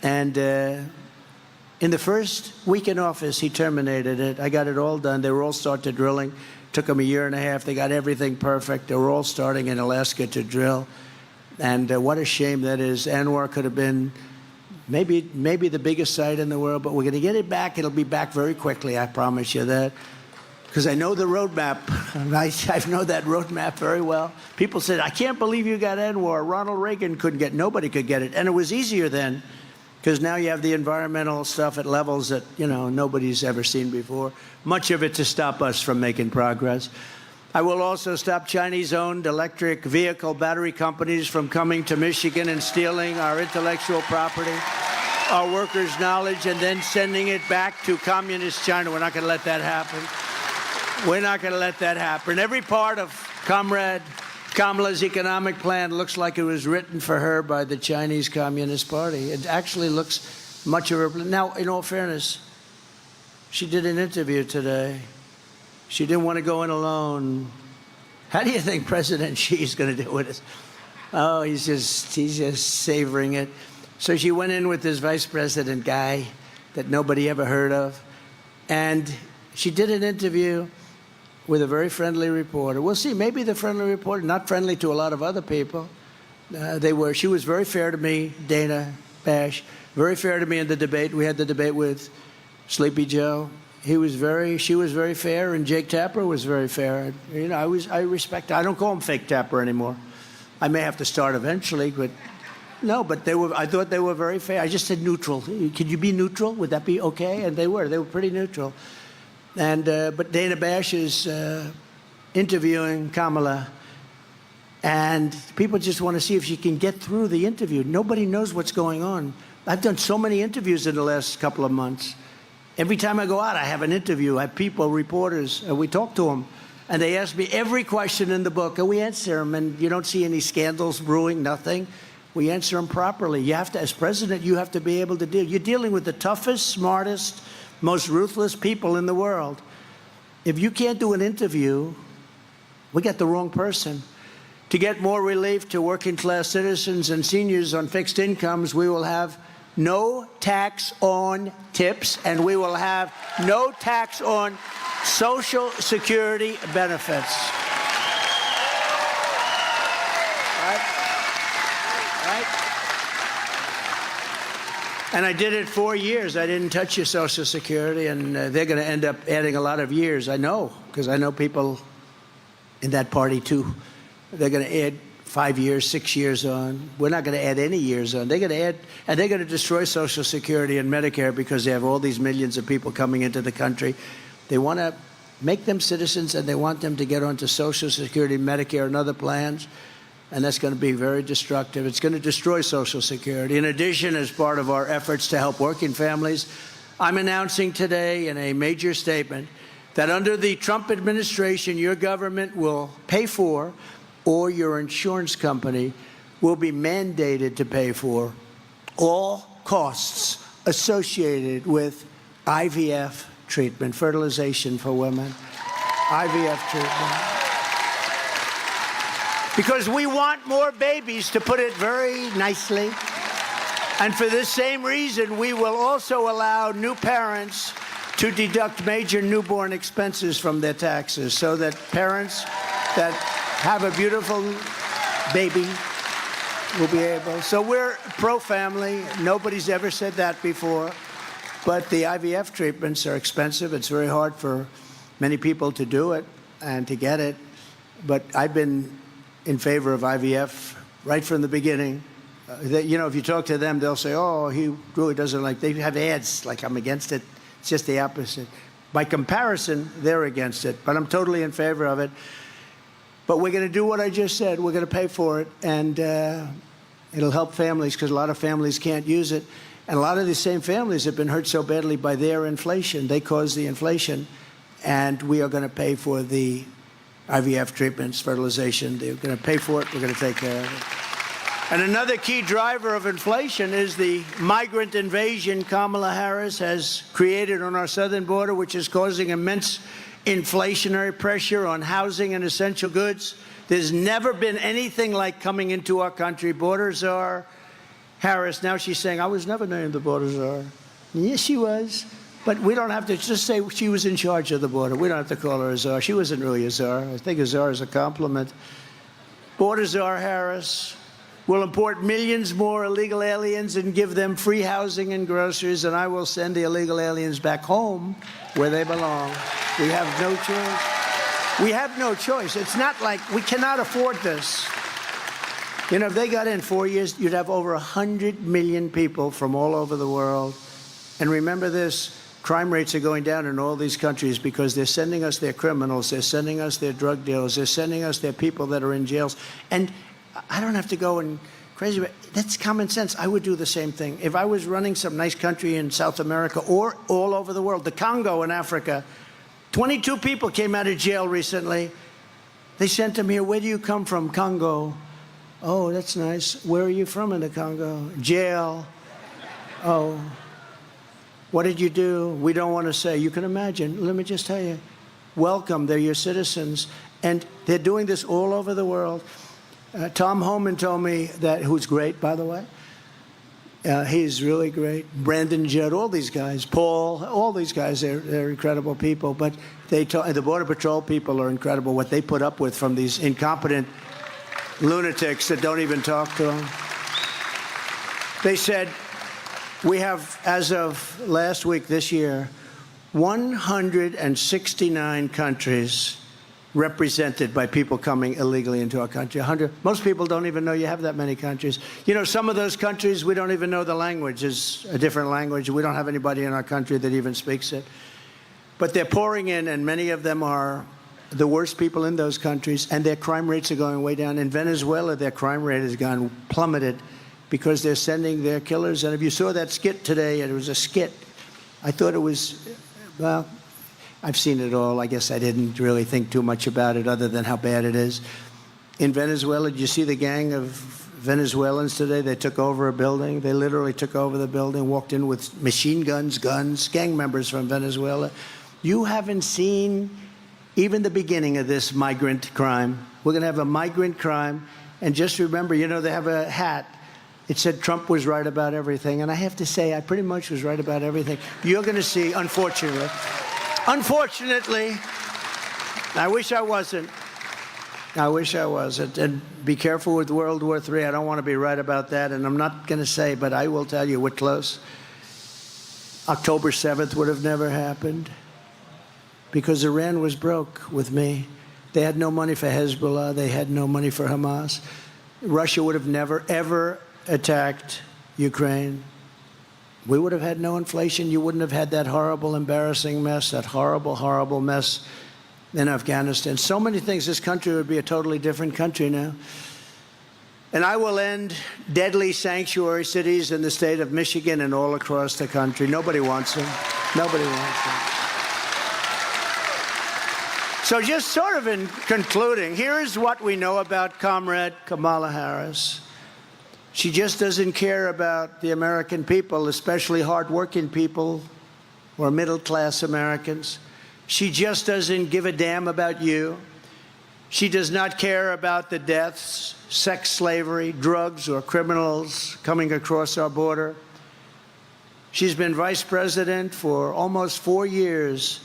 And in the first week in office, he terminated it. I got it all done. They were all started drilling. Took them a year and a half. They got everything perfect. They were all starting in Alaska to drill. And what a shame that is. ANWR could have been maybe the biggest site in the world, but we're going to get it back. It'll be back very quickly, I promise you that. Because I know the roadmap. I know that roadmap very well. People said, I can't believe you got ANWR. Ronald Reagan couldn't get it. Nobody could get it. And it was easier then, because now you have the environmental stuff at levels that, nobody's ever seen before. Much of it to stop us from making progress. I will also stop Chinese-owned electric vehicle battery companies from coming to Michigan and stealing our intellectual property, our workers' knowledge, and then sending it back to communist China. We're not going to let that happen. We're not going to let that happen. Every part of Comrade Kamala's economic plan looks like it was written for her by the Chinese Communist Party. It actually looks much of her. Now, in all fairness, she did an interview today. She didn't want to go in alone. How do you think President Xi's going to do with it? Oh, he's just savoring it. So she went in with this vice president guy that nobody ever heard of. And she did an interview with a very friendly reporter. We'll see. Maybe the friendly reporter, not friendly to a lot of other people. She was very fair to me, Dana Bash, very fair to me in the debate. We had the debate with Sleepy Joe. She was very fair, and Jake Tapper was very fair. I respect. I don't call him Fake Tapper anymore. I may have to start eventually, but no. But I thought they were very fair. I just said neutral. Could you be neutral? Would that be okay? And they were. They were pretty neutral. And but Dana Bash is interviewing Kamala, and people just want to see if she can get through the interview. Nobody knows what's going on. I've done so many interviews in the last couple of months. Every time I go out, I have an interview. I have people, reporters, and we talk to them. And they ask me every question in the book, and we answer them, and you don't see any scandals brewing, nothing. We answer them properly. You have to, as president, you have to be able to deal. You're dealing with the toughest, smartest, most ruthless people in the world. If you can't do an interview, we got the wrong person. To get more relief to working class citizens and seniors on fixed incomes, we will have no tax on tips, and we will have no tax on Social Security benefits. Right? And I did it 4 years. I didn't touch your Social Security, and they're going to end up adding a lot of years. I know, because I know people in that party, too. They're going to add 5 years, 6 years on. We're not going to add any years on. They're going to add, and they're going to destroy Social Security and Medicare because they have all these millions of people coming into the country. They want to make them citizens, and they want them to get onto Social Security, Medicare, and other plans. And that's going to be very destructive. It's going to destroy Social Security. In addition, as part of our efforts to help working families, I'm announcing today in a major statement that under the Trump administration, your government will pay for, or your insurance company will be mandated to pay for, all costs associated with IVF treatment, fertilization for women, IVF treatment. Because we want more babies, to put it very nicely. And for this same reason, we will also allow new parents to deduct major newborn expenses from their taxes, so that parents that have a beautiful baby will be able. So we're pro-family. Nobody's ever said that before. But the IVF treatments are expensive. It's very hard for many people to do it and to get it. But I've been in favor of IVF right from the beginning. You know, if you talk to them, they'll say, oh, he really doesn't like, they have ads like I'm against it. It's just the opposite. By comparison, they're against it, but I'm totally in favor of it. But we're going to do what I just said. We're going to pay for it, and it'll help families, because a lot of families can't use it. And a lot of these same families have been hurt so badly by their inflation. They caused the inflation, and we are going to pay for the IVF treatments, fertilization. They're going to pay for it. We're going to take care of it. And another key driver of inflation is the migrant invasion Kamala Harris has created on our southern border, which is causing immense inflationary pressure on housing and essential goods. There's never been anything like coming into our country. Border czar Harris, now she's saying, I was never named the border czar. Yes, she was. But we don't have to just say she was in charge of the border. We don't have to call her a czar. She wasn't really a czar. I think a czar is a compliment. Border czar Harris will import millions more illegal aliens and give them free housing and groceries, and I will send the illegal aliens back home where they belong. We have no choice. We have no choice. It's not like we cannot afford this. You know, if they got in 4 years, you'd have over 100 million people from all over the world. And remember this, crime rates are going down in all these countries because they're sending us their criminals, they're sending us their drug dealers, they're sending us their people that are in jails. And I don't have to go and crazy, but that's common sense. I would do the same thing. If I was running some nice country in South America or all over the world, the Congo in Africa, 22 people came out of jail recently. They sent them here. Where do you come from? Congo. Oh, that's nice. Where are you from in the Congo? Jail. Oh. What did you do? We don't want to say. You can imagine. Let me just tell you. Welcome. They're your citizens. And they're doing this all over the world. Tom Homan told me that, who's great, by the way. He's really great. Brandon Judd, all these guys. Paul, all these guys, they're incredible people. But the Border Patrol people are incredible, what they put up with from these incompetent lunatics that don't even talk to them. They said, we have, as of last week this year, 169 countries represented by people coming illegally into our country. 100. Most people don't even know you have that many countries. You know, some of those countries, we don't even know the language is a different language. We don't have anybody in our country that even speaks it. But they're pouring in, and many of them are the worst people in those countries, and their crime rates are going way down. In Venezuela, their crime rate has gone plummeted because they're sending their killers. And if you saw that skit today, it was a skit. I thought it was, well, I've seen it all. I guess I didn't really think too much about it other than how bad it is. In Venezuela, did you see the gang of Venezuelans today. They took over a building. They literally took over the building, walked in with machine guns, gang members from Venezuela. You haven't seen even the beginning of this migrant crime. We're going to have a migrant crime. And just remember, you know, they have a hat. It said Trump was right about everything. And I have to say, I pretty much was right about everything. You're going to see, unfortunately, I wish I wasn't. I wish I wasn't. And be careful with World War III. I don't want to be right about that. And I'm not going to say, but I will tell you, we're close. October 7th would have never happened because Iran was broke with me. They had no money for Hezbollah. They had no money for Hamas. Russia would have never, ever attacked Ukraine. We would have had no inflation. You wouldn't have had that horrible, embarrassing mess, that horrible, horrible mess in Afghanistan. So many things. This country would be a totally different country now. And I will end deadly sanctuary cities in the state of Michigan and all across the country. Nobody wants them. Nobody wants them. So just sort of in concluding, here is what we know about Comrade Kamala Harris. She just doesn't care about the American people, especially hardworking people or middle-class Americans. She just doesn't give a damn about you. She does not care about the deaths, sex slavery, drugs, or criminals coming across our border. She's been vice president for almost 4 years,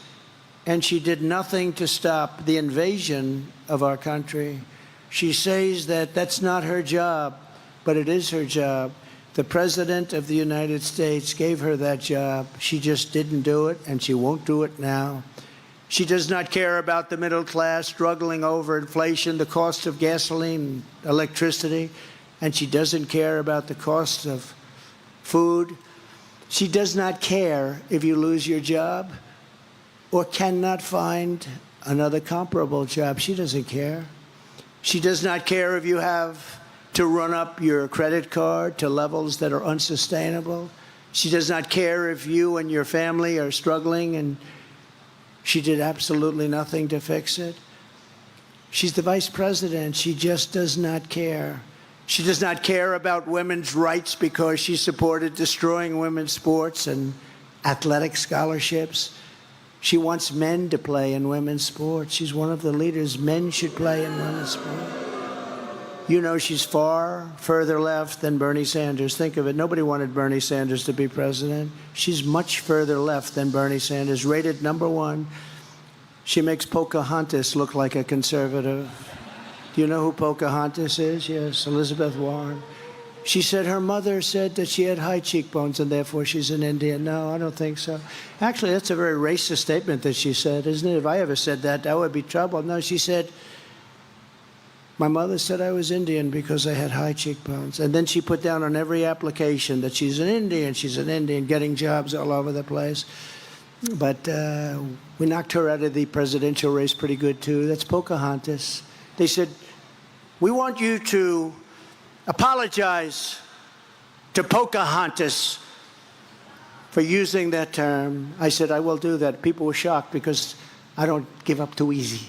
and she did nothing to stop the invasion of our country. She says that that's not her job, but it is her job. The President of the United States gave her that job. She just didn't do it, and she won't do it now. She does not care about the middle class struggling over inflation, the cost of gasoline, electricity, and she doesn't care about the cost of food. She does not care if you lose your job or cannot find another comparable job. She doesn't care. She does not care if you have to run up your credit card to levels that are unsustainable. She does not care if you and your family are struggling, and she did absolutely nothing to fix it. She's the vice president. She just does not care. She does not care about women's rights because she supported destroying women's sports and athletic scholarships. She wants men to play in women's sports. She's one of the leaders. Men should play in women's sports. You know, she's far further left than Bernie Sanders. Think of it. Nobody wanted Bernie Sanders to be president. She's much further left than Bernie Sanders, rated #1. She makes Pocahontas look like a conservative. Do you know who Pocahontas is? Yes, Elizabeth Warren. She said her mother said that she had high cheekbones and therefore she's an Indian. No, I don't think so. Actually, that's a very racist statement that she said, isn't it? If I ever said that, that would be trouble. No, she said, my mother said I was Indian because I had high cheekbones. And then she put down on every application that she's an Indian, getting jobs all over the place. But we knocked her out of the presidential race pretty good, too. That's Pocahontas. They said, we want you to apologize to Pocahontas for using that term. I said, I will do that. People were shocked because I don't give up too easy.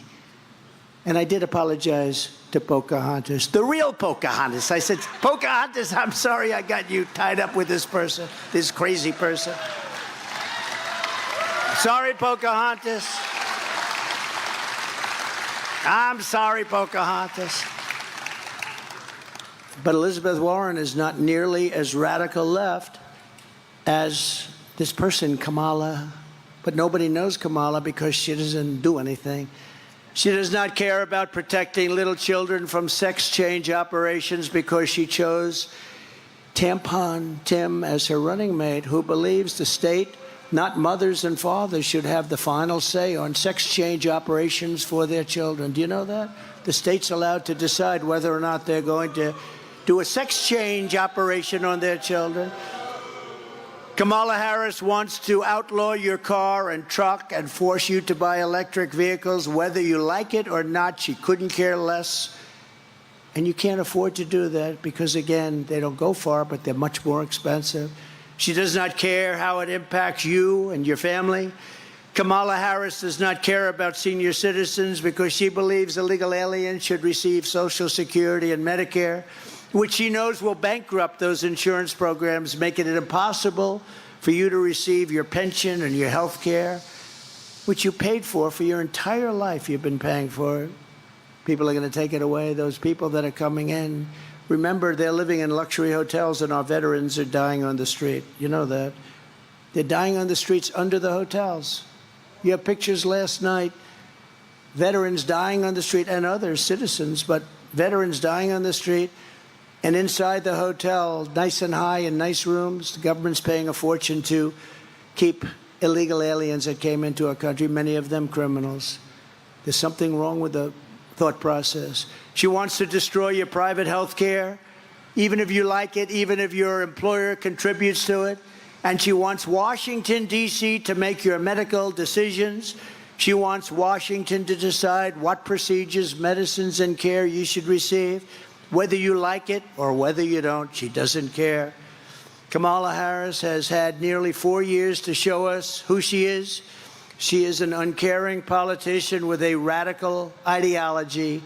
And I did apologize to Pocahontas, the real Pocahontas. I said, Pocahontas, I'm sorry I got you tied up with this person, this crazy person. Sorry, Pocahontas. I'm sorry, Pocahontas. But Elizabeth Warren is not nearly as radical left as this person, Kamala. But nobody knows Kamala because she doesn't do anything. She does not care about protecting little children from sex change operations because she chose Tampon Tim as her running mate, who believes the state, not mothers and fathers, should have the final say on sex change operations for their children. Do you know that? The state's allowed to decide whether or not they're going to do a sex change operation on their children. Kamala Harris wants to outlaw your car and truck and force you to buy electric vehicles, whether you like it or not. She couldn't care less. And you can't afford to do that because, again, they don't go far, but they're much more expensive. She does not care how it impacts you and your family. Kamala Harris does not care about senior citizens because she believes illegal aliens should receive Social Security and Medicare. which she knows will bankrupt those insurance programs, making it impossible for you to receive your pension and your health care, which you paid for your entire life. You've been paying for it. People are going to take it away. Those people that are coming in, remember, they're living in luxury hotels, and our veterans are dying on the street. You know that. They're dying on the streets under the hotels. You have pictures last night, veterans dying on the street, and other citizens, but veterans dying on the street. And inside the hotel, nice and high in nice rooms, the government's paying a fortune to keep illegal aliens that came into our country, many of them criminals. There's something wrong with the thought process. She wants to destroy your private health care, even if you like it, even if your employer contributes to it. And she wants Washington, D.C. to make your medical decisions. She wants Washington to decide what procedures, medicines, and care you should receive. Whether you like it or whether you don't, she doesn't care. Kamala Harris has had nearly 4 years to show us who she is. She is an uncaring politician with a radical ideology.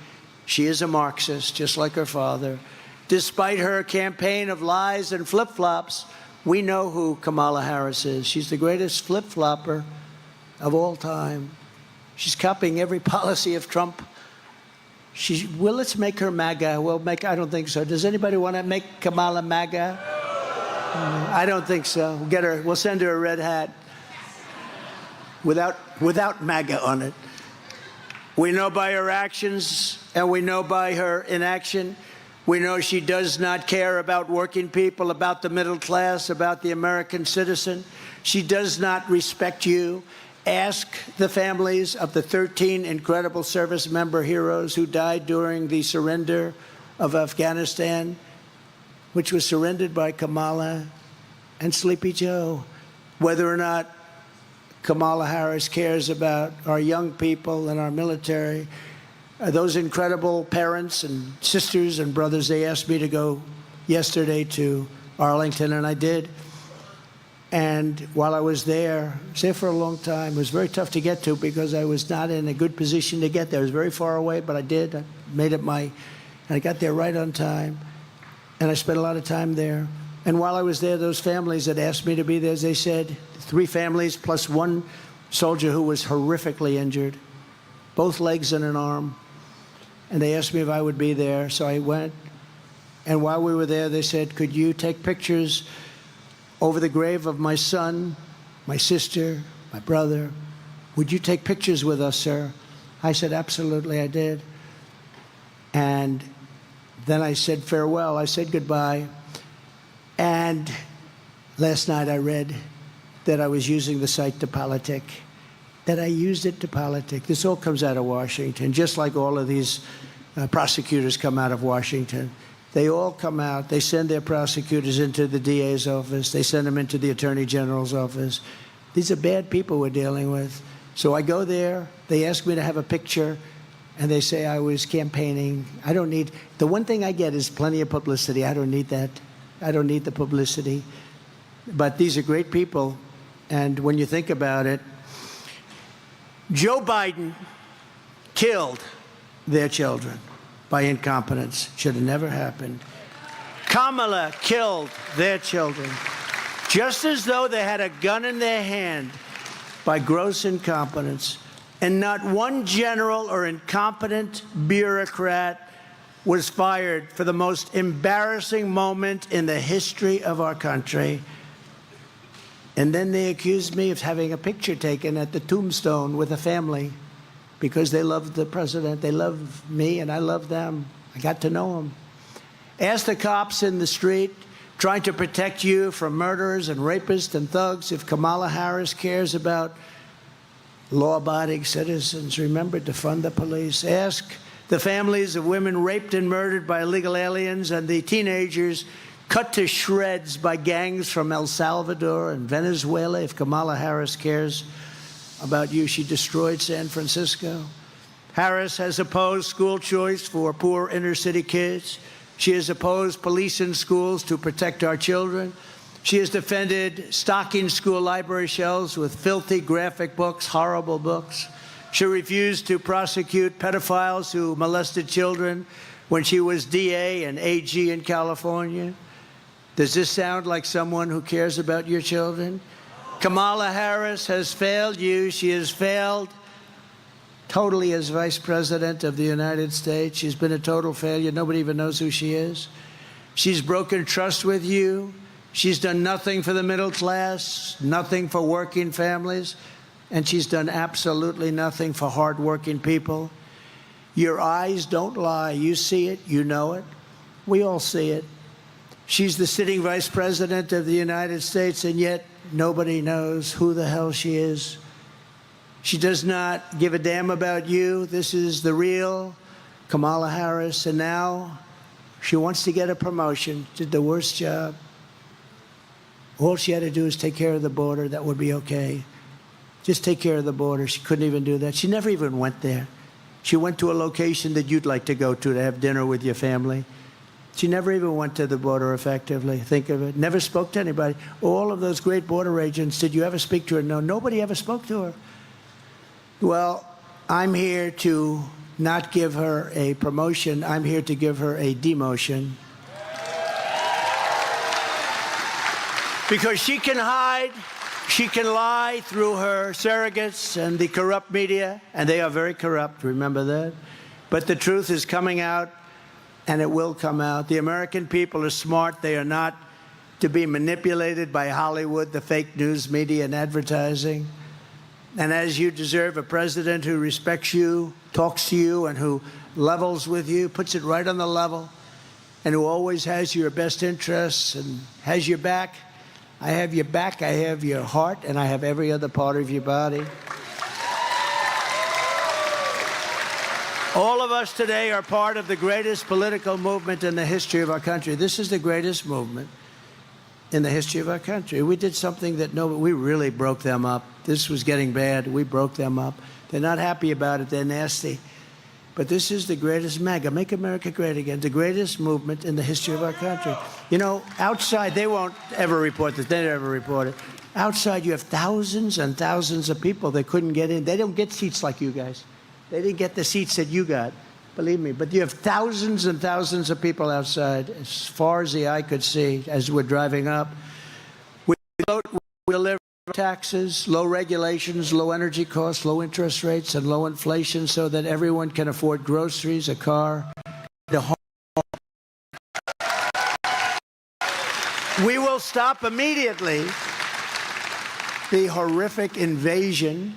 She is a Marxist, just like her father. Despite her campaign of lies and flip-flops, we know who Kamala Harris is. She's the greatest flip-flopper of all time. She's copying every policy of Trump. Well, let's make her MAGA. I don't think so. Does anybody want to make Kamala MAGA? I don't think so. We'll send her a red hat without MAGA on it. We know by her actions, and we know by her inaction. We know she does not care about working people, about the middle class, about the American citizen. She does not respect you. Ask the families of the 13 incredible service member heroes who died during the surrender of Afghanistan, which was surrendered by Kamala and Sleepy Joe, whether or not Kamala Harris cares about our young people and our military. Those incredible parents and sisters and brothers, they asked me to go yesterday to Arlington, and I did. And while I was there, I was there for a long time. It was very tough to get to because I was not in a good position to get there. It was very far away, but I did. I made it and I got there right on time. And I spent a lot of time there. And while I was there, those families that asked me to be there, they said, 3 families plus 1 soldier who was horrifically injured, both legs and an arm. And they asked me if I would be there, so I went. And while we were there, they said, could you take pictures over the grave of my son, my sister, my brother? Would you take pictures with us, sir? I said, absolutely, I did. And then I said farewell. I said goodbye. And last night I read that I was using the site to politic, that I used it to politic. This all comes out of Washington, just like all of these prosecutors come out of Washington. They all come out. They send their prosecutors into the DA's office. They send them into the Attorney General's office. These are bad people we're dealing with. So I go there. They ask me to have a picture, and they say I was campaigning. I don't need – the one thing I get is plenty of publicity. I don't need that. I don't need the publicity. But these are great people, and when you think about it, Joe Biden killed their children by incompetence. Should have never happened. Kamala killed their children, just as though they had a gun in their hand, by gross incompetence. And not one general or incompetent bureaucrat was fired for the most embarrassing moment in the history of our country. And then they accused me of having a picture taken at the tombstone with a family because they love the president. They love me, and I love them. I got to know them. Ask the cops in the street trying to protect you from murderers and rapists and thugs if Kamala Harris cares about law-abiding citizens. Remember to fund the police. Ask the families of women raped and murdered by illegal aliens and the teenagers cut to shreds by gangs from El Salvador and Venezuela if Kamala Harris cares about you. She destroyed San Francisco. Harris has opposed school choice for poor inner-city kids. She has opposed police in schools to protect our children. She has defended stocking school library shelves with filthy graphic books, horrible books. She refused to prosecute pedophiles who molested children when she was DA and AG in California? Does this sound like someone who cares about your children? Kamala Harris has failed you. She has failed totally as Vice President of the United States. She's been a total failure. Nobody even knows who she is. She's broken trust with you. She's done nothing for the middle class, nothing for working families, and she's done absolutely nothing for hardworking people. Your eyes don't lie. You see it. You know it. We all see it. She's the sitting Vice President of the United States, and yet nobody knows who the hell she is. She does not give a damn about you. This is the real Kamala Harris, and now she wants to get a promotion. Did the worst job. All she had to do is take care of the border. That would be okay. Just take care of the border. She couldn't even do that. She never even went there. She went to a location that you'd like to go to have dinner with your family. She never even went to the border effectively. Think of it. Never spoke to anybody. All of those great border agents, did you ever speak to her? No, nobody ever spoke to her. Well, I'm here to not give her a promotion. I'm here to give her a demotion. Because she can hide, she can lie through her surrogates and the corrupt media, and they are very corrupt, remember that? But the truth is coming out, and it will come out. The American people are smart. They are not to be manipulated by Hollywood, the fake news media, and advertising. And as you deserve, a president who respects you, talks to you, and who levels with you, puts it right on the level, and who always has your best interests and has your back. I have your back, I have your heart, and I have every other part of your body. All of us today are part of the greatest political movement in the history of our country. This is the greatest movement in the history of our country. We did something that we really broke them up. This was getting bad. We broke them up. They're not happy about it. They're nasty. But this is the greatest MAGA, Make America Great Again, the greatest movement in the history of our country. You know, outside, they won't ever report this. They never report it. Outside, you have thousands and thousands of people that couldn't get in. They don't get seats like you guys. They didn't get the seats that you got, believe me. But you have thousands and thousands of people outside, as far as the eye could see, as we're driving up. We deliver taxes, low regulations, low energy costs, low interest rates, and low inflation so that everyone can afford groceries, a car, a home. We will stop immediately the horrific invasion,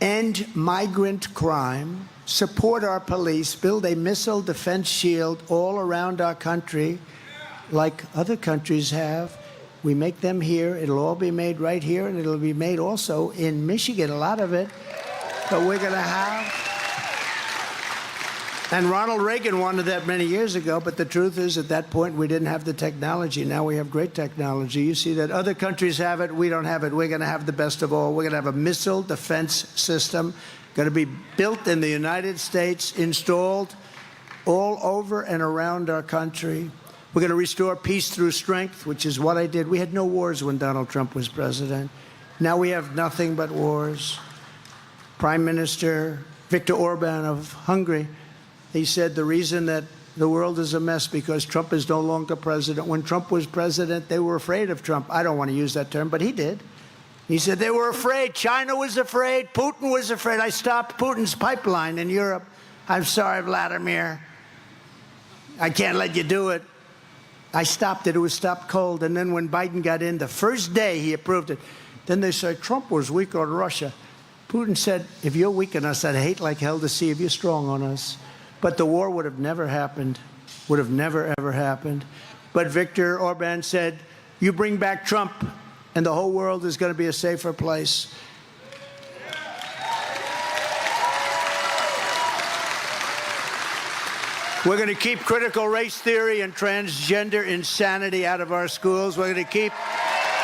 end migrant crime, support our police, build a missile defense shield all around our country like other countries have. We make them here. It'll all be made right here, and it'll be made also in Michigan, a lot of it. But we're going to have... And Ronald Reagan wanted that many years ago, but the truth is, at that point, we didn't have the technology. Now we have great technology. You see that other countries have it. We don't have it. We're going to have the best of all. We're going to have a missile defense system going to be built in the United States, installed all over and around our country. We're going to restore peace through strength, which is what I did. We had no wars when Donald Trump was president. Now we have nothing but wars. Prime Minister Viktor Orban of Hungary, he said the reason that the world is a mess because Trump is no longer president. When Trump was president, they were afraid of Trump. I don't want to use that term, but he did. He said they were afraid. China was afraid. Putin was afraid. I stopped Putin's pipeline in Europe. I'm sorry, Vladimir. I can't let you do it. I stopped it. It was stopped cold. And then when Biden got in, the first day he approved it. Then they said Trump was weak on Russia. Putin said, if you're weak on us, I'd hate like hell to see if you're strong on us. But the war would have never happened, would have never, ever happened. But Viktor Orban said, you bring back Trump, and the whole world is going to be a safer place. We're going to keep critical race theory and transgender insanity out of our schools. We're going to keep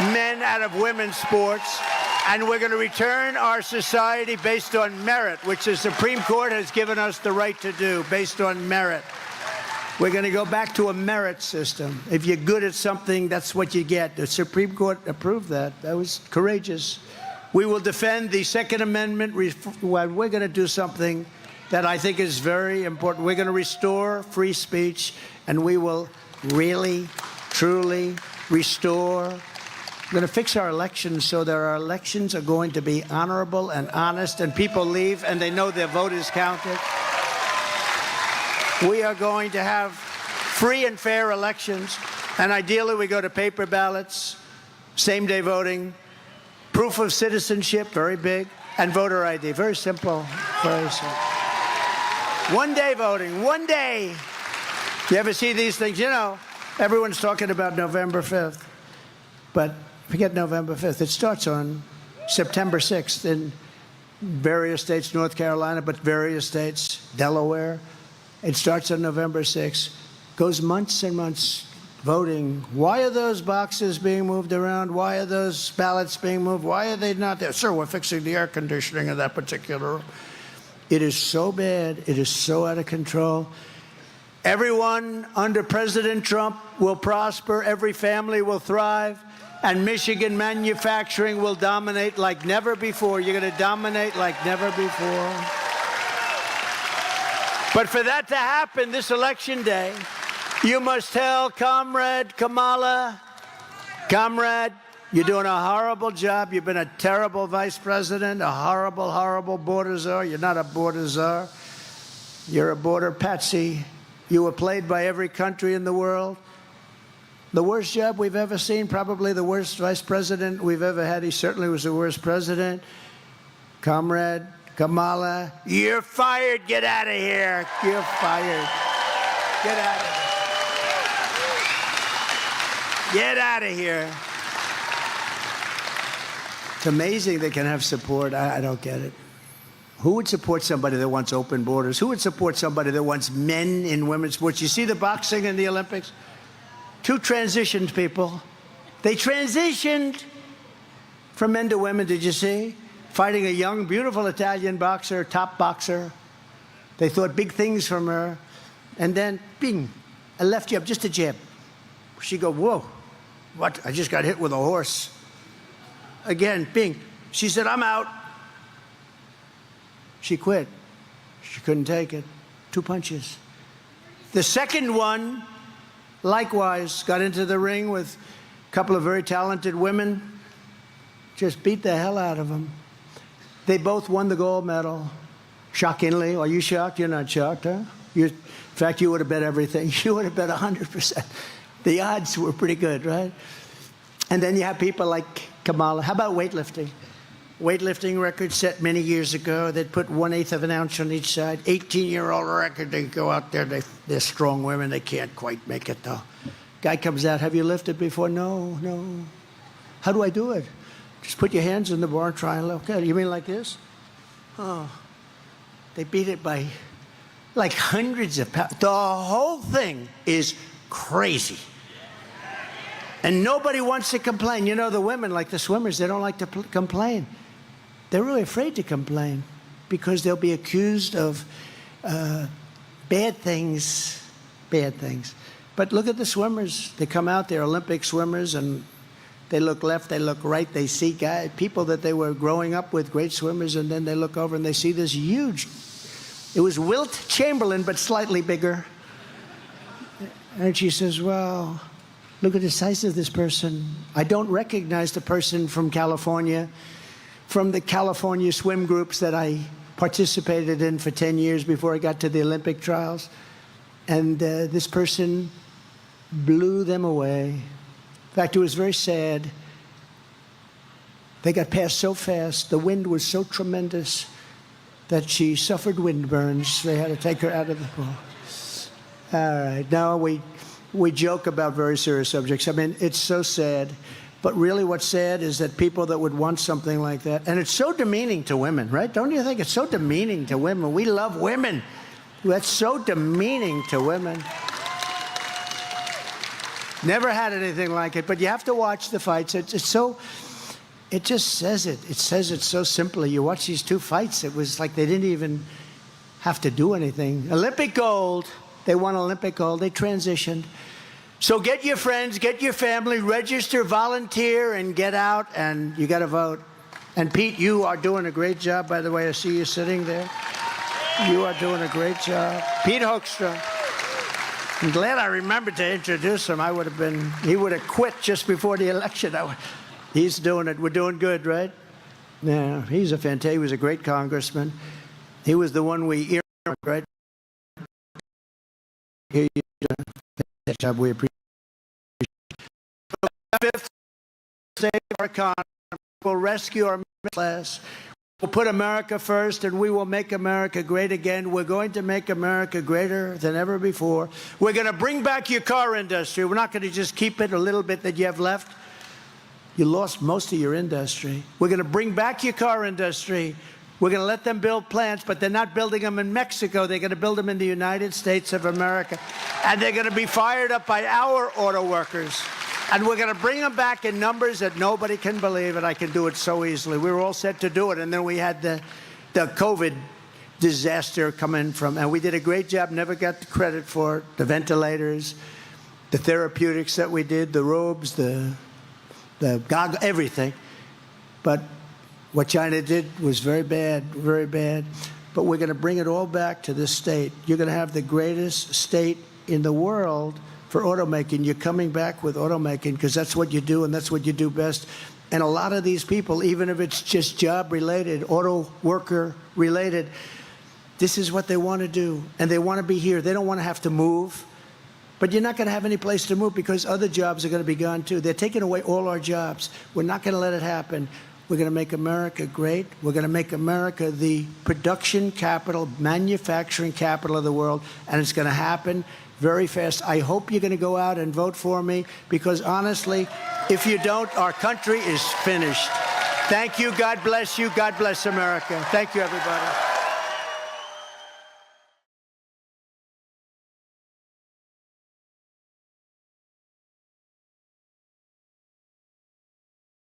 men out of women's sports. And we're going to return our society based on merit, which the Supreme Court has given us the right to do, based on merit. We're going to go back to a merit system. If you're good at something, that's what you get. The Supreme Court approved that. That was courageous. We will defend the Second Amendment. We're going to do something that I think is very important. We're going to restore free speech, and we will really, truly restore. We're going to fix our elections so that our elections are going to be honorable and honest, and people leave and they know their vote is counted. We are going to have free and fair elections, and ideally we go to paper ballots, same-day voting, proof of citizenship, very big, and voter ID. Very simple, very simple. One-day voting, one day. You ever see these things? You know, everyone's talking about November 5th, but forget November 5th. It starts on September 6th in various states, North Carolina, but various states, Delaware. It starts on November 6th, goes months and months voting. Why are those boxes being moved around? Why are those ballots being moved? Why are they not there? Sir, we're fixing the air conditioning in that particular room. It is so bad. It is so out of control. Everyone under President Trump will prosper. Every family will thrive. And Michigan manufacturing will dominate like never before. You're going to dominate like never before. But for that to happen this election day, you must tell Comrade Kamala, Comrade, you're doing a horrible job. You've been a terrible vice president, a horrible, horrible border czar. You're not a border czar. You're a border patsy. You were played by every country in the world. The worst job we've ever seen, probably the worst vice president we've ever had. He certainly was the worst president. Comrade Kamala, you're fired. Get out of here. You're fired. Get out of here. Get out of here. It's amazing they can have support. I don't get it. Who would support somebody that wants open borders? Who would support somebody that wants men in women's sports? You see the boxing in the Olympics? Two transitioned people. They transitioned from men to women, did you see? Fighting a young, beautiful Italian boxer, top boxer. They thought big things from her. And then, bing, a left jab, just a jab. She go, whoa, what? I just got hit with a horse. Again, bing. She said, I'm out. She quit. She couldn't take it. 2 punches. The second one, likewise, got into the ring with a couple of very talented women, just beat the hell out of them. They both won the gold medal. Shockingly. Are you shocked? You're not shocked, huh? In fact, you would have bet everything. You would have bet 100%. The odds were pretty good, right? And then you have people like Kamala. How about weightlifting? Weightlifting record set many years ago. They'd put 1/8 of an ounce on each side. 18-year-old record. They go out there. They're strong women. They can't quite make it, though. Guy comes out. Have you lifted before? No, no. How do I do it? Just put your hands in the bar and try and look at it. You mean like this? Oh. They beat it by like hundreds of pounds. The whole thing is crazy. And nobody wants to complain. You know, the women, like the swimmers, they don't like to complain. They're really afraid to complain because they'll be accused of bad things, bad things. But look at the swimmers. They come out, they're Olympic swimmers, and they look left, they look right, they see people that they were growing up with, great swimmers, and then they look over and they see this huge, it was Wilt Chamberlain, but slightly bigger. And she says, well, look at the size of this person. I don't recognize the person from California, from the California swim groups that I participated in for 10 years before I got to the Olympic trials. And this person blew them away. In fact, it was very sad. They got past so fast. The wind was so tremendous that she suffered wind burns. They had to take her out of the pool. All right. Now we joke about very serious subjects. I mean, it's so sad. But really what's sad is that people that would want something like that, and it's so demeaning to women, right? Don't you think it's so demeaning to women? We love women. That's so demeaning to women. Never had anything like it, but you have to watch the fights. It just says it. It says it so simply. You watch these two fights, it was like they didn't even have to do anything. Olympic gold. They won Olympic gold. They transitioned. So get your friends, get your family, register, volunteer, and get out, and you got to vote. And Pete, you are doing a great job, by the way. I see you sitting there. You are doing a great job. Pete Hoekstra. I'm glad I remembered to introduce him. He would have quit just before the election. He's doing it. We're doing good, right? Yeah, he was a great congressman. He was the one we earmarked, right? Here you do that job. We appreciate it. Fifth, save our economy. We'll rescue our middle class. We'll put America first, and we will make America great again. We're going to make America greater than ever before. We're going to bring back your car industry. We're not going to just keep it a little bit that you have left. You lost most of your industry. We're going to bring back your car industry. We're going to let them build plants, but they're not building them in Mexico. They're going to build them in the United States of America. And they're going to be fired up by our auto workers. And we're going to bring them back in numbers that nobody can believe, and I can do it so easily. We were all set to do it, and then we had the COVID disaster come in and we did a great job, never got the credit for it. The ventilators, the therapeutics that we did, the robes, the goggles, everything. But what China did was very bad, very bad. But we're going to bring it all back to this state. You're going to have the greatest state in the world for automaking. You're coming back with automaking because that's what you do and that's what you do best. And a lot of these people, even if it's just job-related, auto worker-related, this is what they want to do. And they want to be here. They don't want to have to move. But you're not going to have any place to move because other jobs are going to be gone, too. They're taking away all our jobs. We're not going to let it happen. We're going to make America great. We're going to make America the production capital, manufacturing capital of the world, and it's going to happen very fast. I hope you're going to go out and vote for me because, honestly, if you don't, our country is finished. Thank you. God bless you. God bless America. Thank you, everybody.